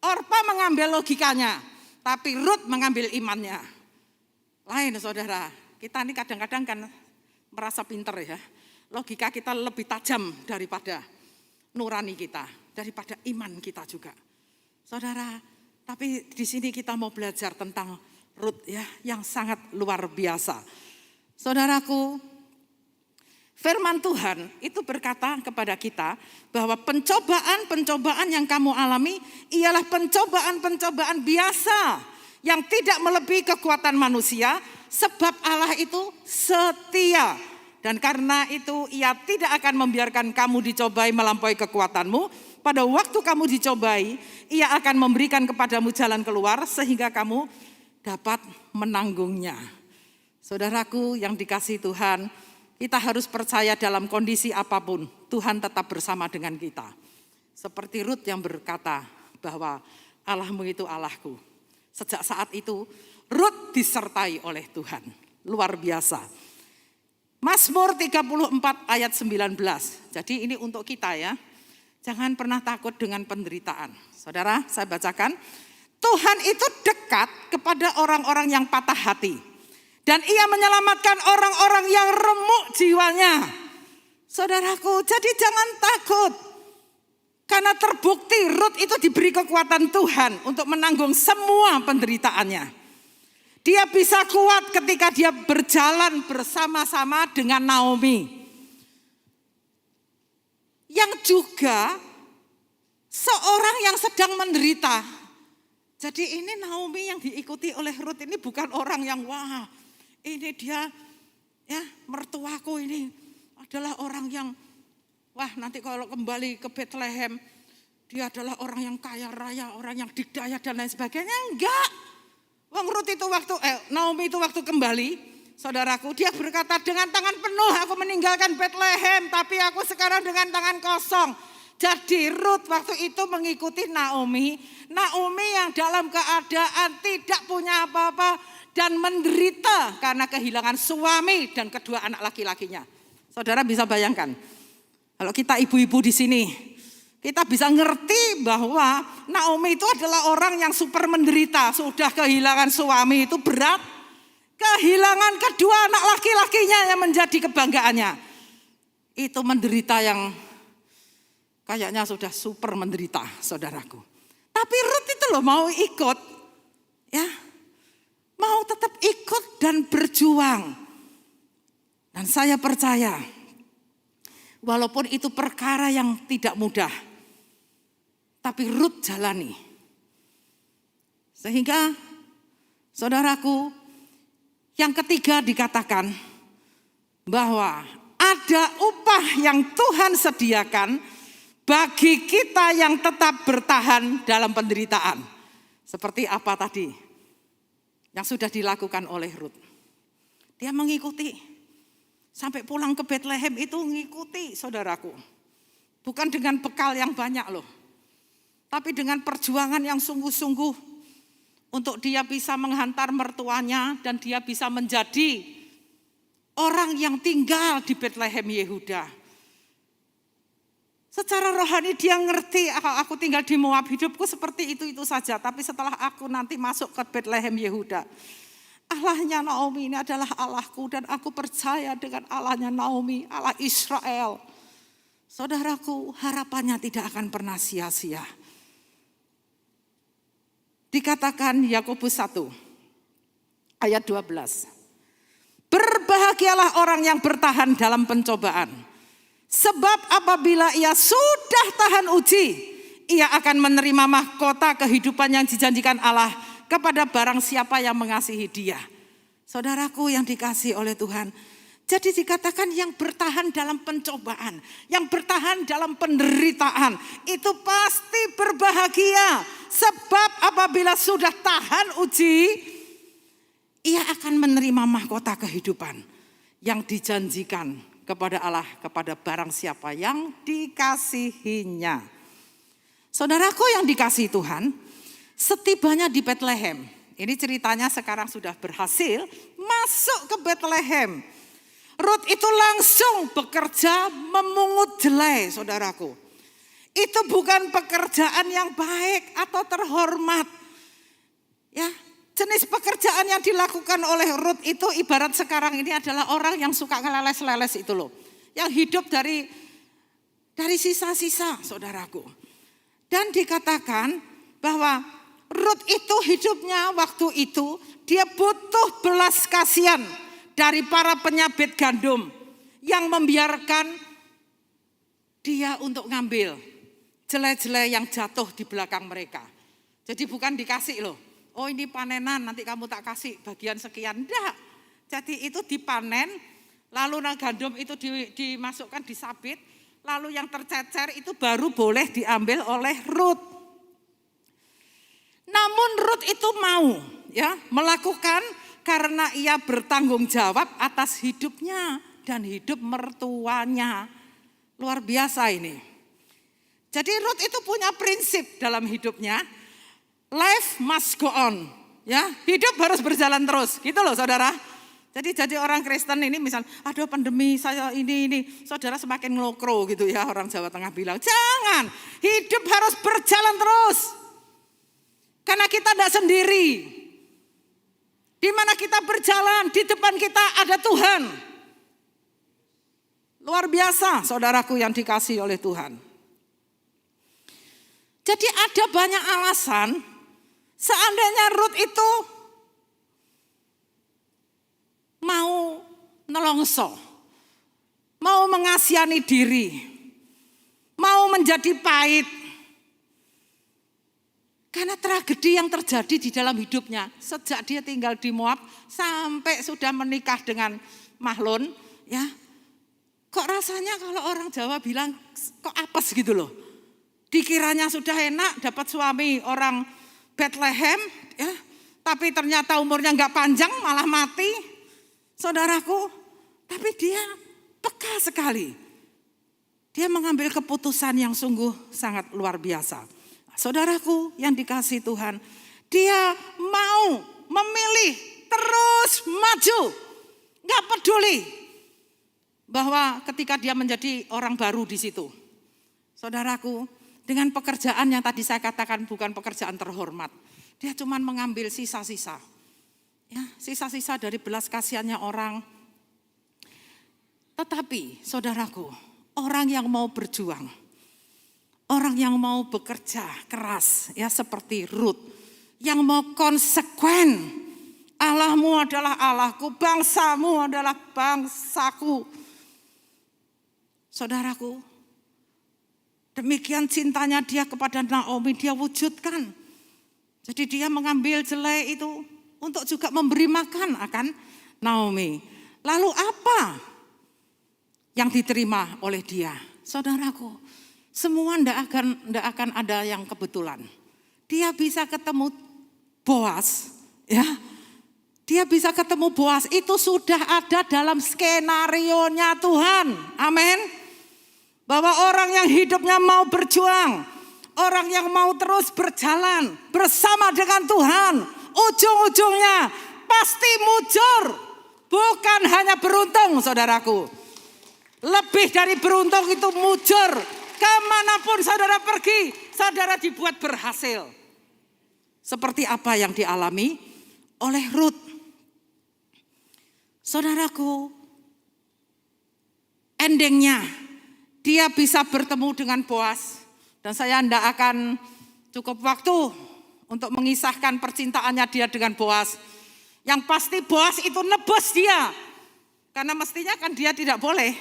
Orpa mengambil logikanya, tapi Rut mengambil imannya. Lain saudara, kita ini kadang-kadang kan merasa pinter ya. Logika kita lebih tajam daripada nurani kita, daripada iman kita juga. Saudara, tapi di sini kita mau belajar tentang Rut ya, yang sangat luar biasa. Saudaraku, firman Tuhan itu berkata kepada kita bahwa pencobaan-pencobaan yang kamu alami ialah pencobaan-pencobaan biasa yang tidak melebihi kekuatan manusia, sebab Allah itu setia. Dan karena itu ia tidak akan membiarkan kamu dicobai melampaui kekuatanmu. Pada waktu kamu dicobai, ia akan memberikan kepadamu jalan keluar sehingga kamu dapat menanggungnya. Saudaraku yang dikasihi Tuhan, kita harus percaya dalam kondisi apapun, Tuhan tetap bersama dengan kita. Seperti Rut yang berkata bahwa Allahmu itu Allahku. Sejak saat itu, Rut disertai oleh Tuhan. Luar biasa. Mazmur 34 ayat 19. Jadi ini untuk kita ya. Jangan pernah takut dengan penderitaan. Saudara, saya bacakan. Tuhan itu dekat kepada orang-orang yang patah hati. Dan ia menyelamatkan orang-orang yang remuk jiwanya. Saudaraku, jadi jangan takut. Karena terbukti Rut itu diberi kekuatan Tuhan untuk menanggung semua penderitaannya. Dia bisa kuat ketika dia berjalan bersama-sama dengan Naomi. Yang juga seorang yang sedang menderita. Jadi ini Naomi yang diikuti oleh Rut ini bukan orang yang wah ini dia ya mertuaku ini adalah orang yang wah nanti kalau kembali ke Bethlehem dia adalah orang yang kaya raya, orang yang dikdaya dan lain sebagainya. Enggak. Wong Rut itu Naomi itu waktu kembali, saudaraku, dia berkata dengan tangan penuh aku meninggalkan Bethlehem, tapi aku sekarang dengan tangan kosong. Jadi Rut waktu itu mengikuti Naomi yang dalam keadaan tidak punya apa-apa dan menderita karena kehilangan suami dan kedua anak laki-lakinya. Saudara bisa bayangkan, kalau kita ibu-ibu di sini, kita bisa ngerti bahwa Naomi itu adalah orang yang super menderita. Sudah kehilangan suami itu berat. Kehilangan kedua anak laki-lakinya yang menjadi kebanggaannya. Itu menderita yang kayaknya sudah super menderita, saudaraku. Tapi Rut itu loh mau ikut. Ya, mau tetap ikut dan berjuang. Dan saya percaya, walaupun itu perkara yang tidak mudah, tapi Rut jalani. Sehingga saudaraku, yang ketiga dikatakan bahwa ada upah yang Tuhan sediakan bagi kita yang tetap bertahan dalam penderitaan. Seperti apa tadi yang sudah dilakukan oleh Rut. Dia mengikuti. Sampai pulang ke Bethlehem itu mengikuti, saudaraku. Bukan dengan bekal yang banyak loh. Tapi dengan perjuangan yang sungguh-sungguh untuk dia bisa menghantar mertuanya dan dia bisa menjadi orang yang tinggal di Bethlehem Yehuda. Secara rohani dia ngerti, aku tinggal di Moab, hidupku seperti itu saja. Tapi setelah aku nanti masuk ke Bethlehem Yehuda, Allahnya Naomi ini adalah Allahku dan aku percaya dengan Allahnya Naomi, Allah Israel. Saudaraku, harapannya tidak akan pernah sia-sia. Dikatakan Yakobus 1 ayat 12. Berbahagialah orang yang bertahan dalam pencobaan. Sebab apabila ia sudah tahan uji, ia akan menerima mahkota kehidupan yang dijanjikan Allah kepada barang siapa yang mengasihi dia. Saudaraku yang dikasihi oleh Tuhan. Jadi dikatakan yang bertahan dalam pencobaan, yang bertahan dalam penderitaan, itu pasti berbahagia. Sebab apabila sudah tahan uji, ia akan menerima mahkota kehidupan yang dijanjikan kepada Allah, kepada barang siapa yang dikasihinya. Saudaraku yang dikasihi Tuhan, setibanya di Bethlehem, ini ceritanya sekarang sudah berhasil masuk ke Bethlehem. Rut itu langsung bekerja memungut jelai, saudaraku. Itu bukan pekerjaan yang baik atau terhormat. Ya, jenis pekerjaan yang dilakukan oleh Rut itu ibarat sekarang ini adalah orang yang suka ngeleles-leles itu loh. Yang hidup dari sisa-sisa, saudaraku. Dan dikatakan bahwa Rut itu hidupnya waktu itu dia butuh belas kasihan dari para penyabit gandum yang membiarkan dia untuk ngambil jelai-jelai yang jatuh di belakang mereka. Jadi bukan dikasih loh, oh ini panenan nanti kamu tak kasih bagian sekian. Enggak, jadi itu dipanen lalu gandum itu dimasukkan di sabit, lalu yang tercecer itu baru boleh diambil oleh Rut. Namun Rut itu mau ya melakukan karena ia bertanggung jawab atas hidupnya dan hidup mertuanya. Luar biasa ini. Jadi Rut itu punya prinsip dalam hidupnya. Life must go on. Ya, hidup harus berjalan terus. Gitu loh saudara. Jadi orang Kristen ini misal, aduh pandemi saya ini, saudara semakin ngelokro gitu ya, orang Jawa Tengah bilang. Jangan, hidup harus berjalan terus. Karena kita tidak sendiri. Di mana kita berjalan, di depan kita ada Tuhan. Luar biasa saudaraku yang dikasihi oleh Tuhan. Jadi ada banyak alasan seandainya Ruth itu mau nelongso, mau mengasihani diri, mau menjadi pahit. Karena tragedi yang terjadi di dalam hidupnya sejak dia tinggal di Moab sampai sudah menikah dengan Mahlon, ya. Kok rasanya kalau orang Jawa bilang kok apes gitu loh. Dikiranya sudah enak dapat suami orang Bethlehem, ya. Tapi ternyata umurnya nggak panjang malah mati. Saudaraku, tapi dia peka sekali. Dia mengambil keputusan yang sungguh sangat luar biasa. Saudaraku yang dikasihi Tuhan, dia mau memilih terus maju. Gak peduli bahwa ketika dia menjadi orang baru di situ. Saudaraku, dengan pekerjaan yang tadi saya katakan bukan pekerjaan terhormat. Dia cuma mengambil sisa-sisa. Ya, sisa-sisa dari belas kasihannya orang. Tetapi saudaraku, orang yang mau berjuang, orang yang mau bekerja keras, ya seperti Ruth, yang mau konsekuen, Allahmu adalah Allahku, bangsamu adalah bangsaku. Saudaraku, demikian cintanya dia kepada Naomi, dia wujudkan. Jadi dia mengambil jelai itu untuk juga memberi makan akan Naomi. Lalu apa yang diterima oleh dia? Saudaraku, semua tidak akan ada yang kebetulan. Dia bisa ketemu Boas, ya. Dia bisa ketemu Boas, itu sudah ada dalam skenario-nya Tuhan. Amin. Bahwa orang yang hidupnya mau berjuang, orang yang mau terus berjalan bersama dengan Tuhan, ujung-ujungnya pasti mujur. Bukan hanya beruntung, saudaraku. Lebih dari beruntung itu mujur. Kemanapun saudara pergi, saudara dibuat berhasil. Seperti apa yang dialami oleh Ruth. Saudaraku, endingnya dia bisa bertemu dengan Boas. Dan saya tidak akan cukup waktu untuk mengisahkan percintaannya dia dengan Boas. Yang pasti Boas itu nebus dia. Karena mestinya kan dia tidak boleh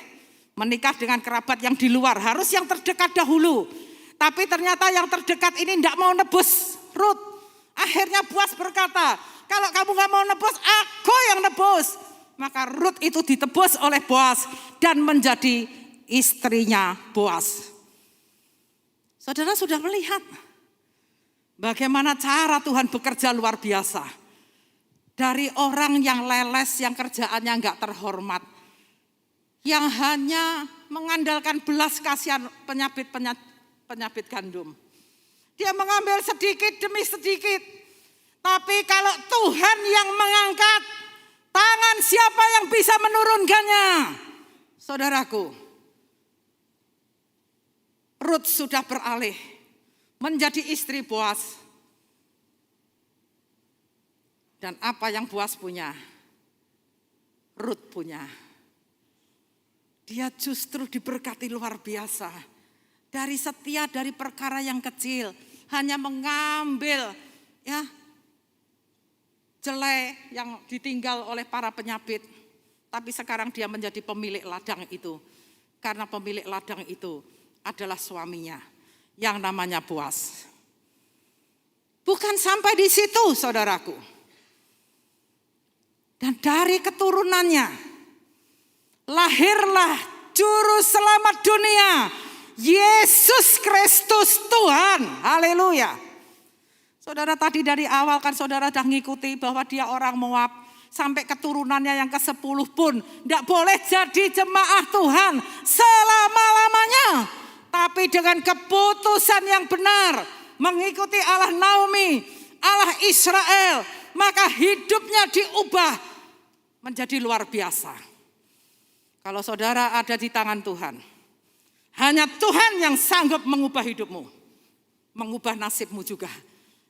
menikah dengan kerabat yang di luar. Harus yang terdekat dahulu. Tapi ternyata yang terdekat ini tidak mau nebus Ruth. Akhirnya Boas berkata, kalau kamu gak mau nebus, aku yang nebus. Maka Ruth itu ditebus oleh Boas dan menjadi istrinya Boas. Saudara sudah melihat bagaimana cara Tuhan bekerja luar biasa. Dari orang yang leles, yang kerjaannya enggak terhormat. Yang hanya mengandalkan belas kasihan penyabit gandum. Dia mengambil sedikit demi sedikit. Tapi kalau Tuhan yang mengangkat, tangan siapa yang bisa menurunkannya? Saudaraku, Ruth sudah beralih menjadi istri Boas. Dan apa yang Boas punya, Ruth punya. Dia justru diberkati luar biasa. Dari setia, dari perkara yang kecil. Hanya mengambil ya jelai yang ditinggal oleh para penyabit. Tapi sekarang dia menjadi pemilik ladang itu. Karena pemilik ladang itu adalah suaminya yang namanya Boas. Bukan sampai di situ, saudaraku. Dan dari keturunannya lahirlah juru selamat dunia, Yesus Kristus Tuhan. Haleluya. Saudara tadi dari awal kan saudara sudah ngikuti bahwa dia orang Moab. Sampai keturunannya yang ke-10 pun tidak boleh jadi jemaah Tuhan selama-lamanya. Tapi dengan keputusan yang benar, mengikuti Allah Naomi, Allah Israel, maka hidupnya diubah menjadi luar biasa. Kalau saudara ada di tangan Tuhan, hanya Tuhan yang sanggup mengubah hidupmu, mengubah nasibmu juga.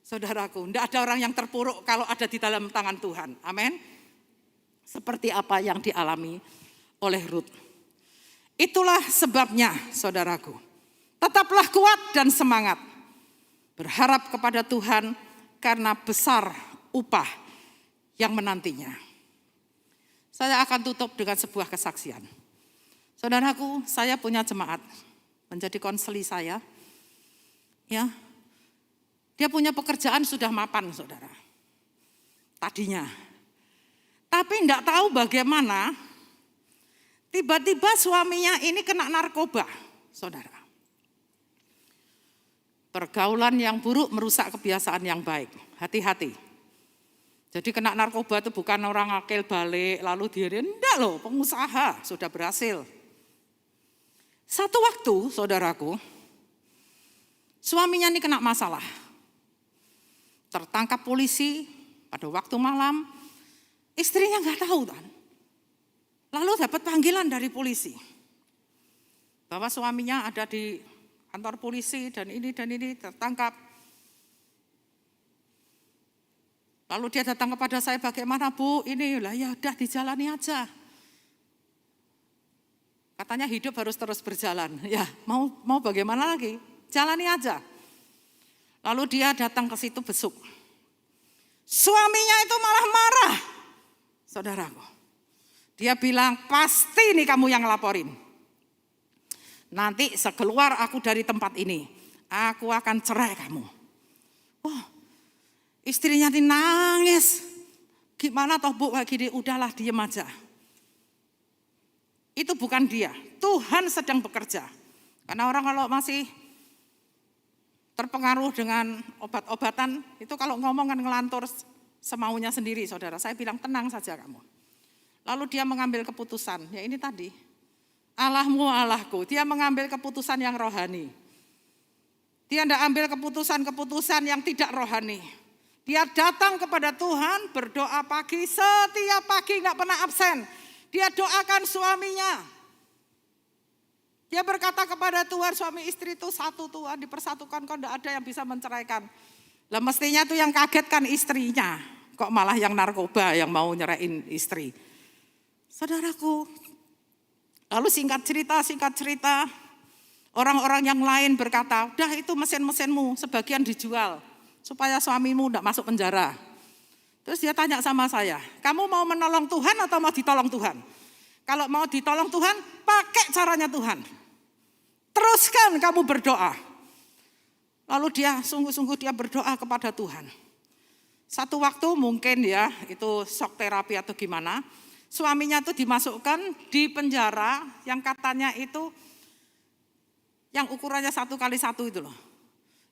Saudaraku, tidak ada orang yang terpuruk kalau ada di dalam tangan Tuhan. Amin. Seperti apa yang dialami oleh Rut. Itulah sebabnya, saudaraku, tetaplah kuat dan semangat. Berharap kepada Tuhan karena besar upah yang menantinya. Saya akan tutup dengan sebuah kesaksian. Saudaraku, saya punya jemaat menjadi konseli saya. Ya, dia punya pekerjaan sudah mapan, saudara. Tadinya. Tapi tidak tahu bagaimana tiba-tiba suaminya ini kena narkoba, saudara. Pergaulan yang buruk merusak kebiasaan yang baik. Hati-hati. Jadi kena narkoba itu bukan orang akil balik, lalu dia enggak loh, pengusaha sudah berhasil. Satu waktu, saudaraku, suaminya ini kena masalah. Tertangkap polisi pada waktu malam, istrinya enggak tahu kan. Lalu dapat panggilan dari polisi bahwa suaminya ada di kantor polisi dan ini tertangkap. Lalu dia datang kepada saya, bagaimana Bu? Ini lah ya udah dijalani aja. Katanya hidup harus terus berjalan. Ya mau bagaimana lagi? Jalani aja. Lalu dia datang ke situ besuk. Suaminya itu malah marah, saudaraku. Dia bilang, pasti ini kamu yang ngelaporin. Nanti sekeluar aku dari tempat ini, aku akan cerai kamu. Wah, istrinya ini nangis. Gimana toh Bu, kayak gini, udahlah diem aja. Itu bukan dia, Tuhan sedang bekerja. Karena orang kalau masih terpengaruh dengan obat-obatan, itu kalau ngomong kan ngelantur semaunya sendiri, saudara. Saya bilang tenang saja kamu. Lalu dia mengambil keputusan, ya ini tadi. Allahmu Allahku, dia mengambil keputusan yang rohani. Dia tidak ambil keputusan-keputusan yang tidak rohani. Dia datang kepada Tuhan, berdoa pagi, setiap pagi nggak pernah absen. Dia doakan suaminya. Dia berkata kepada Tuhan, suami istri itu satu Tuhan, dipersatukan, kok tidak ada yang bisa menceraikan. Lah mestinya itu yang kaget kan istrinya, kok malah yang narkoba yang mau nyerain istri. Saudaraku, lalu singkat cerita, orang-orang yang lain berkata, udah itu mesin-mesinmu sebagian dijual, supaya suamimu tidak masuk penjara. Terus dia tanya sama saya, kamu mau menolong Tuhan atau mau ditolong Tuhan? Kalau mau ditolong Tuhan, pakai caranya Tuhan. Teruskan kamu berdoa. Lalu dia sungguh-sungguh dia berdoa kepada Tuhan. Satu waktu mungkin ya, itu shock terapi atau gimana, suaminya tuh dimasukkan di penjara yang katanya itu, yang ukurannya 1x1 itu loh.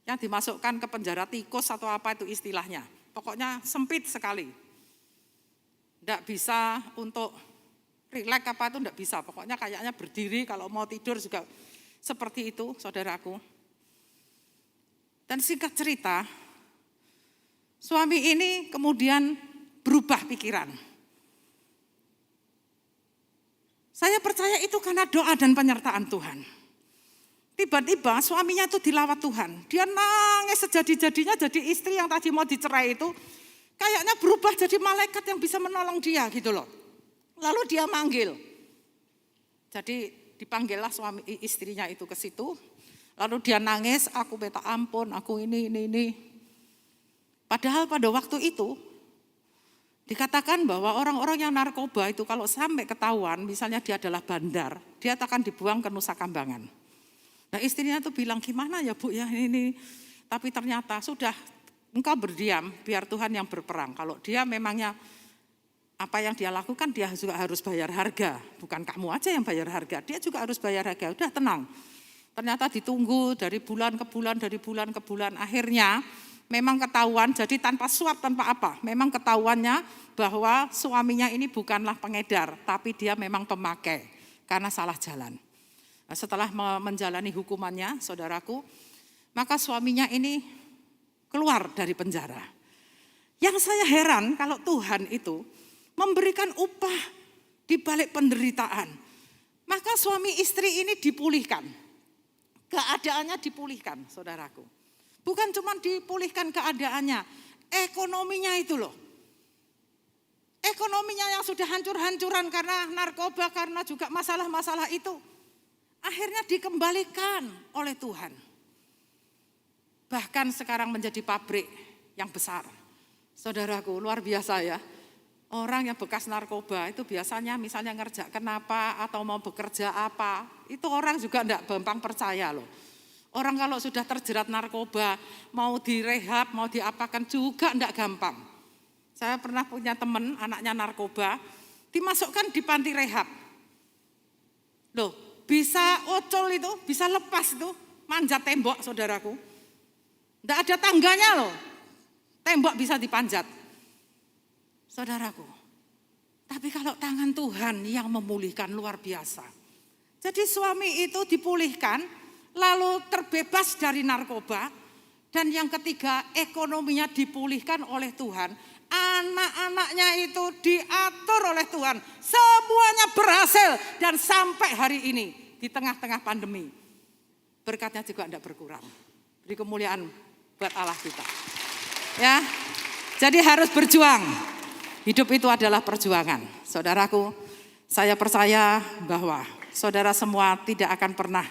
Yang dimasukkan ke penjara tikus atau apa itu istilahnya. Pokoknya sempit sekali. Tidak bisa untuk rileks apa itu tidak bisa. Pokoknya kayaknya berdiri, kalau mau tidur juga seperti itu, saudaraku. Dan singkat cerita, suami ini kemudian berubah pikiran. Saya percaya itu karena doa dan penyertaan Tuhan. Tiba-tiba suaminya itu dilawat Tuhan. Dia nangis sejadi-jadinya, jadi istri yang tadi mau dicerai itu kayaknya berubah jadi malaikat yang bisa menolong dia gitu loh. Lalu dia manggil. Jadi dipanggillah suami istrinya itu ke situ. Lalu dia nangis, aku minta ampun, aku ini. Padahal pada waktu itu dikatakan bahwa orang-orang yang narkoba itu kalau sampai ketahuan, misalnya dia adalah bandar, dia akan dibuang ke Nusa Kambangan. Nah istrinya tuh bilang, gimana ya Bu ya ini. Tapi ternyata sudah, engkau berdiam, biar Tuhan yang berperang. Kalau dia memangnya apa yang dia lakukan, dia juga harus bayar harga. Bukan kamu aja yang bayar harga, dia juga harus bayar harga. Udah tenang. Ternyata ditunggu dari bulan ke bulan. Akhirnya memang ketahuan, jadi tanpa suap, tanpa apa. Memang ketahuannya bahwa suaminya ini bukanlah pengedar, tapi dia memang pemakai karena salah jalan. Nah, setelah menjalani hukumannya, saudaraku, maka suaminya ini keluar dari penjara. Yang saya heran kalau Tuhan itu memberikan upah di balik penderitaan. Maka suami istri ini dipulihkan. Keadaannya dipulihkan, saudaraku. Bukan cuma dipulihkan keadaannya, ekonominya itu loh. Ekonominya yang sudah hancur-hancuran karena narkoba, karena juga masalah-masalah itu. Akhirnya dikembalikan oleh Tuhan. Bahkan sekarang menjadi pabrik yang besar. Saudaraku, luar biasa ya. Orang yang bekas narkoba itu biasanya misalnya ngerjakan apa atau mau bekerja apa, itu orang juga enggak gampang percaya loh. Orang kalau sudah terjerat narkoba, mau direhab, mau diapakan juga enggak gampang. Saya pernah punya teman, anaknya narkoba, dimasukkan di panti rehab. Loh, bisa ocol itu, bisa lepas itu, manjat tembok saudaraku. Enggak ada tangganya loh, tembok bisa dipanjat. Saudaraku, tapi kalau tangan Tuhan yang memulihkan luar biasa. Jadi suami itu dipulihkan, lalu terbebas dari narkoba, dan yang ketiga ekonominya dipulihkan oleh Tuhan. Anak-anaknya itu diatur oleh Tuhan, semuanya berhasil dan sampai hari ini di tengah-tengah pandemi berkatnya juga tidak berkurang. Beri kemuliaan buat Allah kita. Ya, jadi harus berjuang. Hidup itu adalah perjuangan. Saudaraku, saya percaya bahwa saudara semua tidak akan pernah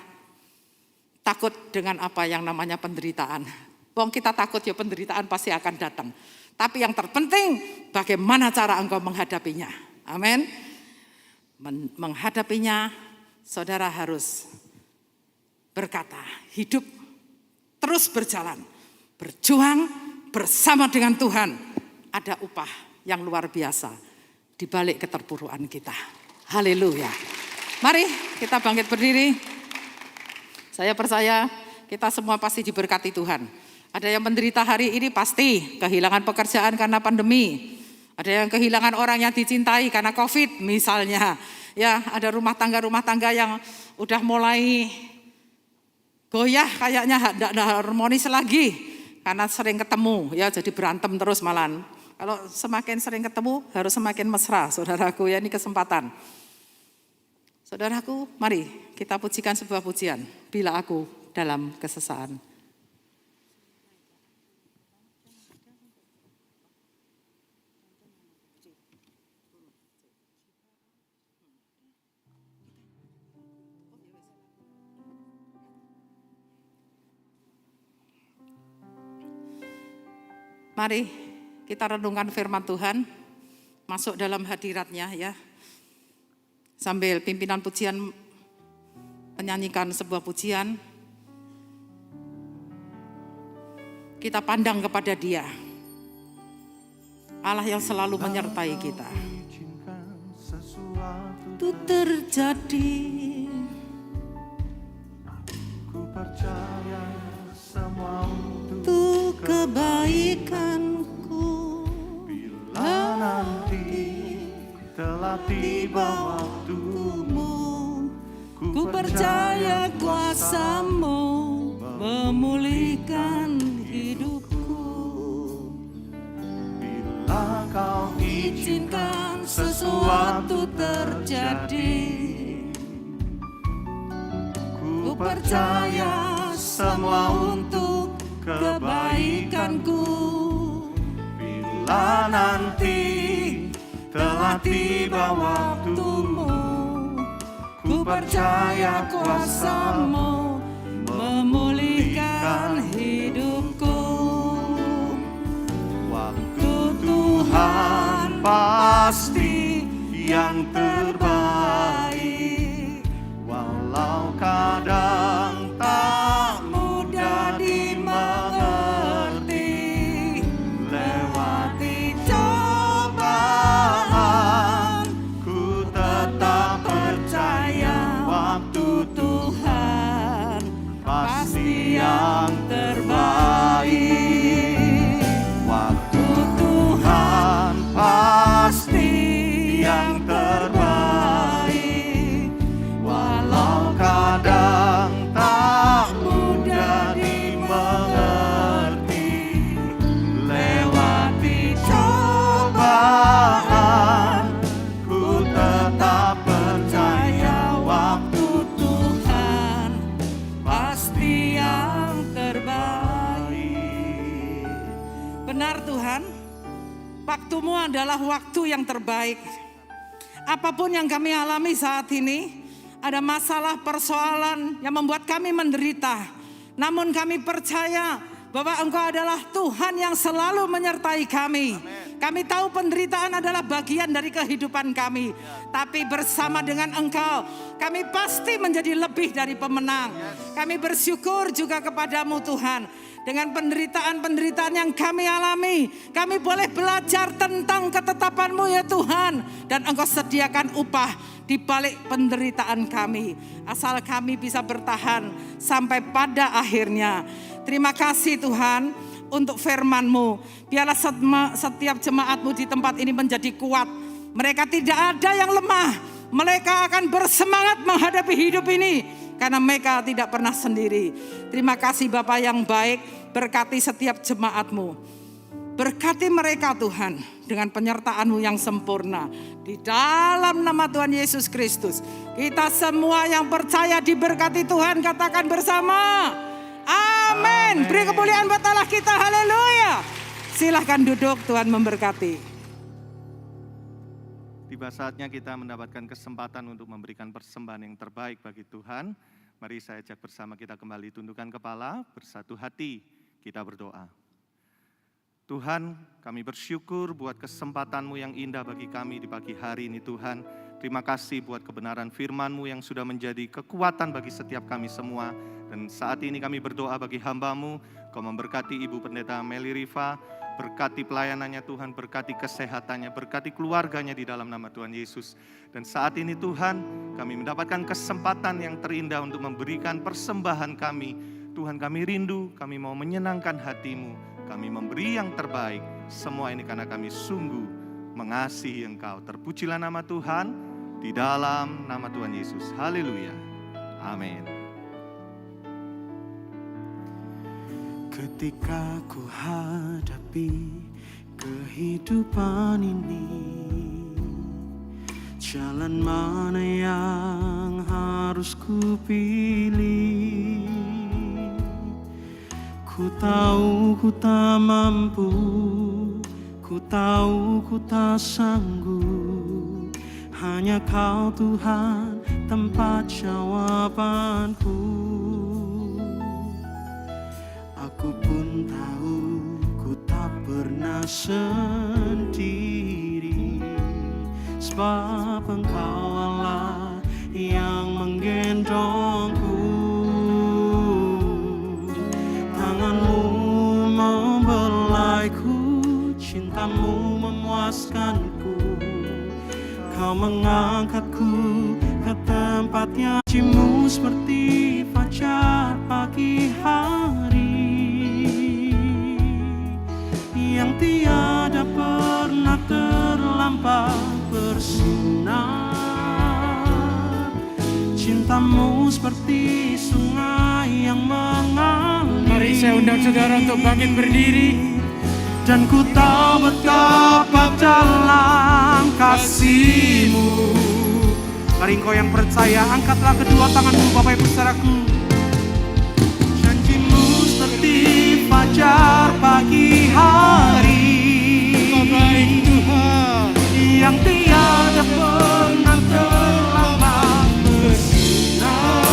takut dengan apa yang namanya penderitaan. Wong kita takut ya penderitaan pasti akan datang. Tapi yang terpenting bagaimana cara engkau menghadapinya. Amin. Menghadapinya saudara harus berkata, hidup terus berjalan. Berjuang bersama dengan Tuhan. Ada upah yang luar biasa di balik keterpurukan kita. Haleluya. Mari kita bangkit berdiri. Saya percaya kita semua pasti diberkati Tuhan. Ada yang menderita hari ini pasti kehilangan pekerjaan karena pandemi. Ada yang kehilangan orang yang dicintai karena COVID misalnya. Ya, ada rumah tangga yang udah mulai goyah kayaknya tidak harmonis lagi karena sering ketemu ya, jadi berantem terus malan. Kalau semakin sering ketemu harus semakin mesra, saudaraku ya, ini kesempatan. Saudaraku, mari kita pujikan sebuah pujian. Bila aku dalam kesesaan. Mari kita renungkan firman Tuhan, masuk dalam hadiratnya ya. Sambil pimpinan pujian menyanyikan sebuah pujian, kita pandang kepada Dia, Allah yang selalu menyertai kita. Itu terjadi, Ku percaya semua untuk kebaikanku. bila nanti telah tiba waktumu. Ku percaya kuasa-Mu memulihkan hidupku. Bila kau Izinkan sesuatu terjadi. Ku percaya semua untuk kebaikanku. bila nanti telah tiba waktumu. Ku percaya kuasa-Mu memulihkan hidupku. Waktu Tuhan pasti yang terbaik, walau kadang tak mudah dimengerti. Lewati cobaan, ku tetap percaya waktu Tuhan pasti yang terbaik. Waktu Tuhan pasti yang terbaik. semua adalah waktu yang terbaik. Apapun yang kami alami saat ini, ada masalah persoalan yang membuat kami menderita. Namun kami percaya bahwa Engkau adalah Tuhan yang selalu menyertai kami. Kami tahu penderitaan adalah bagian dari kehidupan kami. Tapi bersama dengan Engkau, kami pasti menjadi lebih dari pemenang. Kami bersyukur juga kepadamu Tuhan. Dengan penderitaan-penderitaan yang kami alami, kami boleh belajar tentang ketetapan-Mu ya Tuhan. Dan Engkau sediakan upah di balik penderitaan kami. Asal kami bisa bertahan sampai pada akhirnya. Terima kasih Tuhan untuk firman-Mu. Biarlah setiap jemaat-Mu di tempat ini menjadi kuat. Mereka tidak ada yang lemah. Mereka akan bersemangat menghadapi hidup ini. Karena mereka tidak pernah sendiri. Terima kasih Bapa yang baik. Berkati setiap jemaat-Mu. Berkati mereka Tuhan dengan penyertaan-Mu yang sempurna. Di dalam nama Tuhan Yesus Kristus. Kita semua yang percaya diberkati Tuhan, katakan bersama. Amin. Beri kemuliaan buat Allah kita. Haleluya. Silahkan duduk, Tuhan memberkati. Tiba saatnya kita mendapatkan kesempatan untuk memberikan persembahan yang terbaik bagi Tuhan. Mari saya ajak bersama kita kembali tundukkan kepala, bersatu hati kita berdoa. Tuhan, kami bersyukur buat kesempatan-Mu yang indah bagi kami di pagi hari ini Tuhan. Terima kasih buat kebenaran firman-Mu yang sudah menjadi kekuatan bagi setiap kami semua. Dan saat ini kami berdoa bagi hamba-Mu, Kau memberkati Ibu Pendeta Meli Rifa, berkati pelayanannya Tuhan, berkati kesehatannya, berkati keluarganya di dalam nama Tuhan Yesus. Dan saat ini Tuhan, kami mendapatkan kesempatan yang terindah untuk memberikan persembahan kami. Tuhan, kami rindu, kami mau menyenangkan hati-Mu, kami memberi yang terbaik. Semua ini karena kami sungguh mengasihi Engkau. Terpujilah nama Tuhan di dalam nama Tuhan Yesus. Haleluya. Amin. Ketika ku hadapi kehidupan ini, jalan mana yang harus ku pilih? Ku tahu ku tak mampu, ku tahu ku tak sanggup. Hanya Kau Tuhan tempat jawabanku. Aku pun tahu ku tak pernah sendiri, sebab Engkau Allah yang menggendongku. Tangan-Mu membelaiku, cinta-Mu memuaskanku. Kau mengangkatku ke tempatnya, janji-Mu seperti fajar pagi hari yang tiada pernah terlambat bersinar. Cinta-Mu seperti sungai yang mengalir. Mari saya undang saudara untuk bangkit berdiri. Dan ku tahu betapa dalam kasih-Mu. Mari engkau yang percaya, angkatlah kedua tanganmu Bapak Ibu saudaraku. Janji-Mu seperti fajar pagi hari yang tiada pernah terlambat bersinar.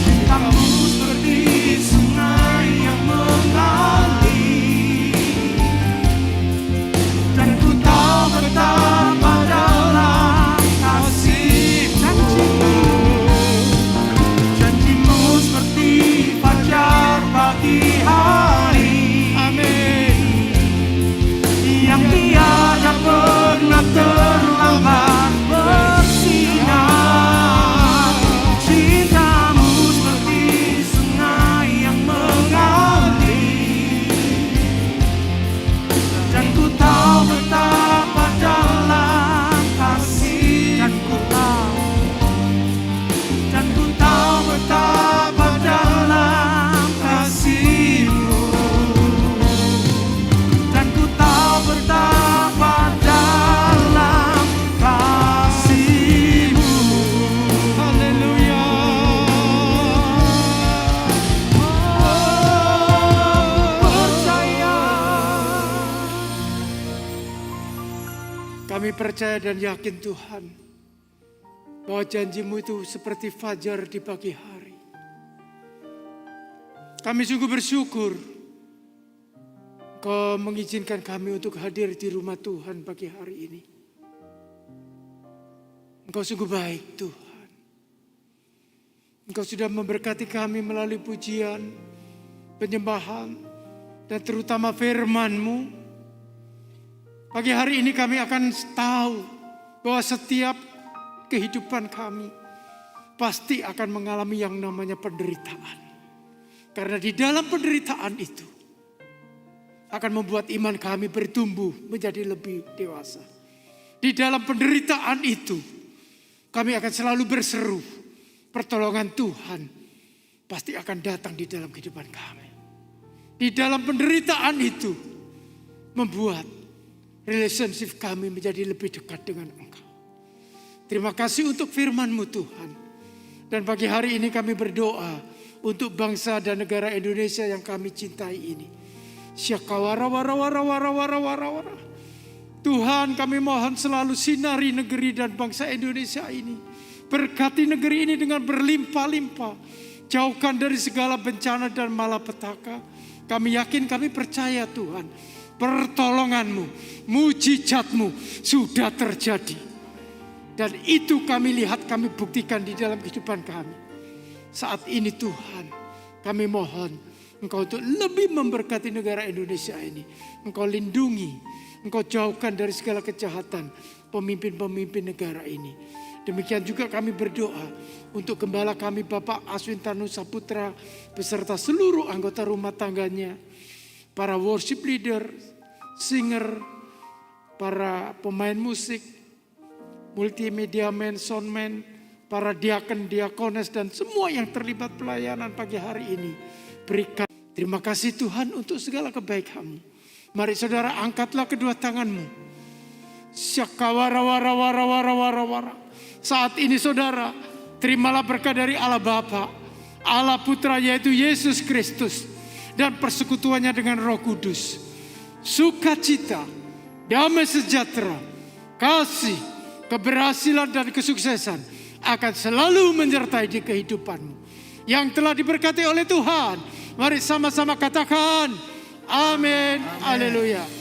Cinta-Mu seperti sungai yang mengalir. Dan ku tahu betapa dalam kasih janji-Mu. Janji-Mu seperti fajar pagi hari. Amin. Yang tiada pernah terlambat bersinar. Cinta-Mu seperti sungai yang mengalir. Dan ku tahu betapa dalam kasih. Dan ku tahu betapa dalam kasih-Mu. Dan ku tahu betapa dalam Kami percaya dan yakin Tuhan, bahwa janji-Mu itu seperti fajar di pagi hari. Kami sungguh bersyukur Kau mengizinkan kami untuk hadir di rumah Tuhan pagi hari ini. Engkau sungguh baik Tuhan. Engkau sudah memberkati kami melalui pujian, penyembahan, dan terutama firman-Mu. Pagi hari ini kami akan tahu bahwa setiap kehidupan kami pasti akan mengalami yang namanya penderitaan. Karena di dalam penderitaan itu akan membuat iman kami bertumbuh menjadi lebih dewasa. Di dalam penderitaan itu kami akan selalu berseru, pertolongan Tuhan pasti akan datang di dalam kehidupan kami. Di dalam penderitaan itu membuat relationship kami menjadi lebih dekat dengan Engkau. Terima kasih untuk firman-Mu Tuhan. Dan pagi hari ini kami berdoa untuk bangsa dan negara Indonesia yang kami cintai ini. Syakawara wara wara wara wara wara wara. Tuhan, kami mohon selalu sinari negeri dan bangsa Indonesia ini. Berkati negeri ini dengan berlimpah-limpah. Jauhkan dari segala bencana dan malapetaka. Kami yakin, kami percaya Tuhan, pertolongan-Mu, mujizat-Mu sudah terjadi. Dan itu kami lihat, kami buktikan di dalam kehidupan kami. Saat ini Tuhan, kami mohon Engkau untuk lebih memberkati negara Indonesia ini. Engkau lindungi, Engkau jauhkan dari segala kejahatan pemimpin-pemimpin negara ini. Demikian juga kami berdoa untuk gembala kami Bapak Aswin Tanu Saputra beserta seluruh anggota rumah tangganya, para worship leader, singer, para pemain musik, multimedia man, soundman, para diaken, diakones, dan semua yang terlibat pelayanan pagi hari ini. Berikan terima kasih Tuhan untuk segala kebaikan-Mu. Mari saudara, angkatlah kedua tangan-Mu. Syakawara wara wara wara wara wara. Saat ini saudara, terimalah berkat dari Allah Bapa, Allah Putra yaitu Yesus Kristus, dan persekutuannya dengan Roh Kudus. Sukacita, damai sejahtera, kasih, keberhasilan dan kesuksesan akan selalu menyertai di kehidupanmu. Yang telah diberkati oleh Tuhan, mari sama-sama katakan amin. Haleluya.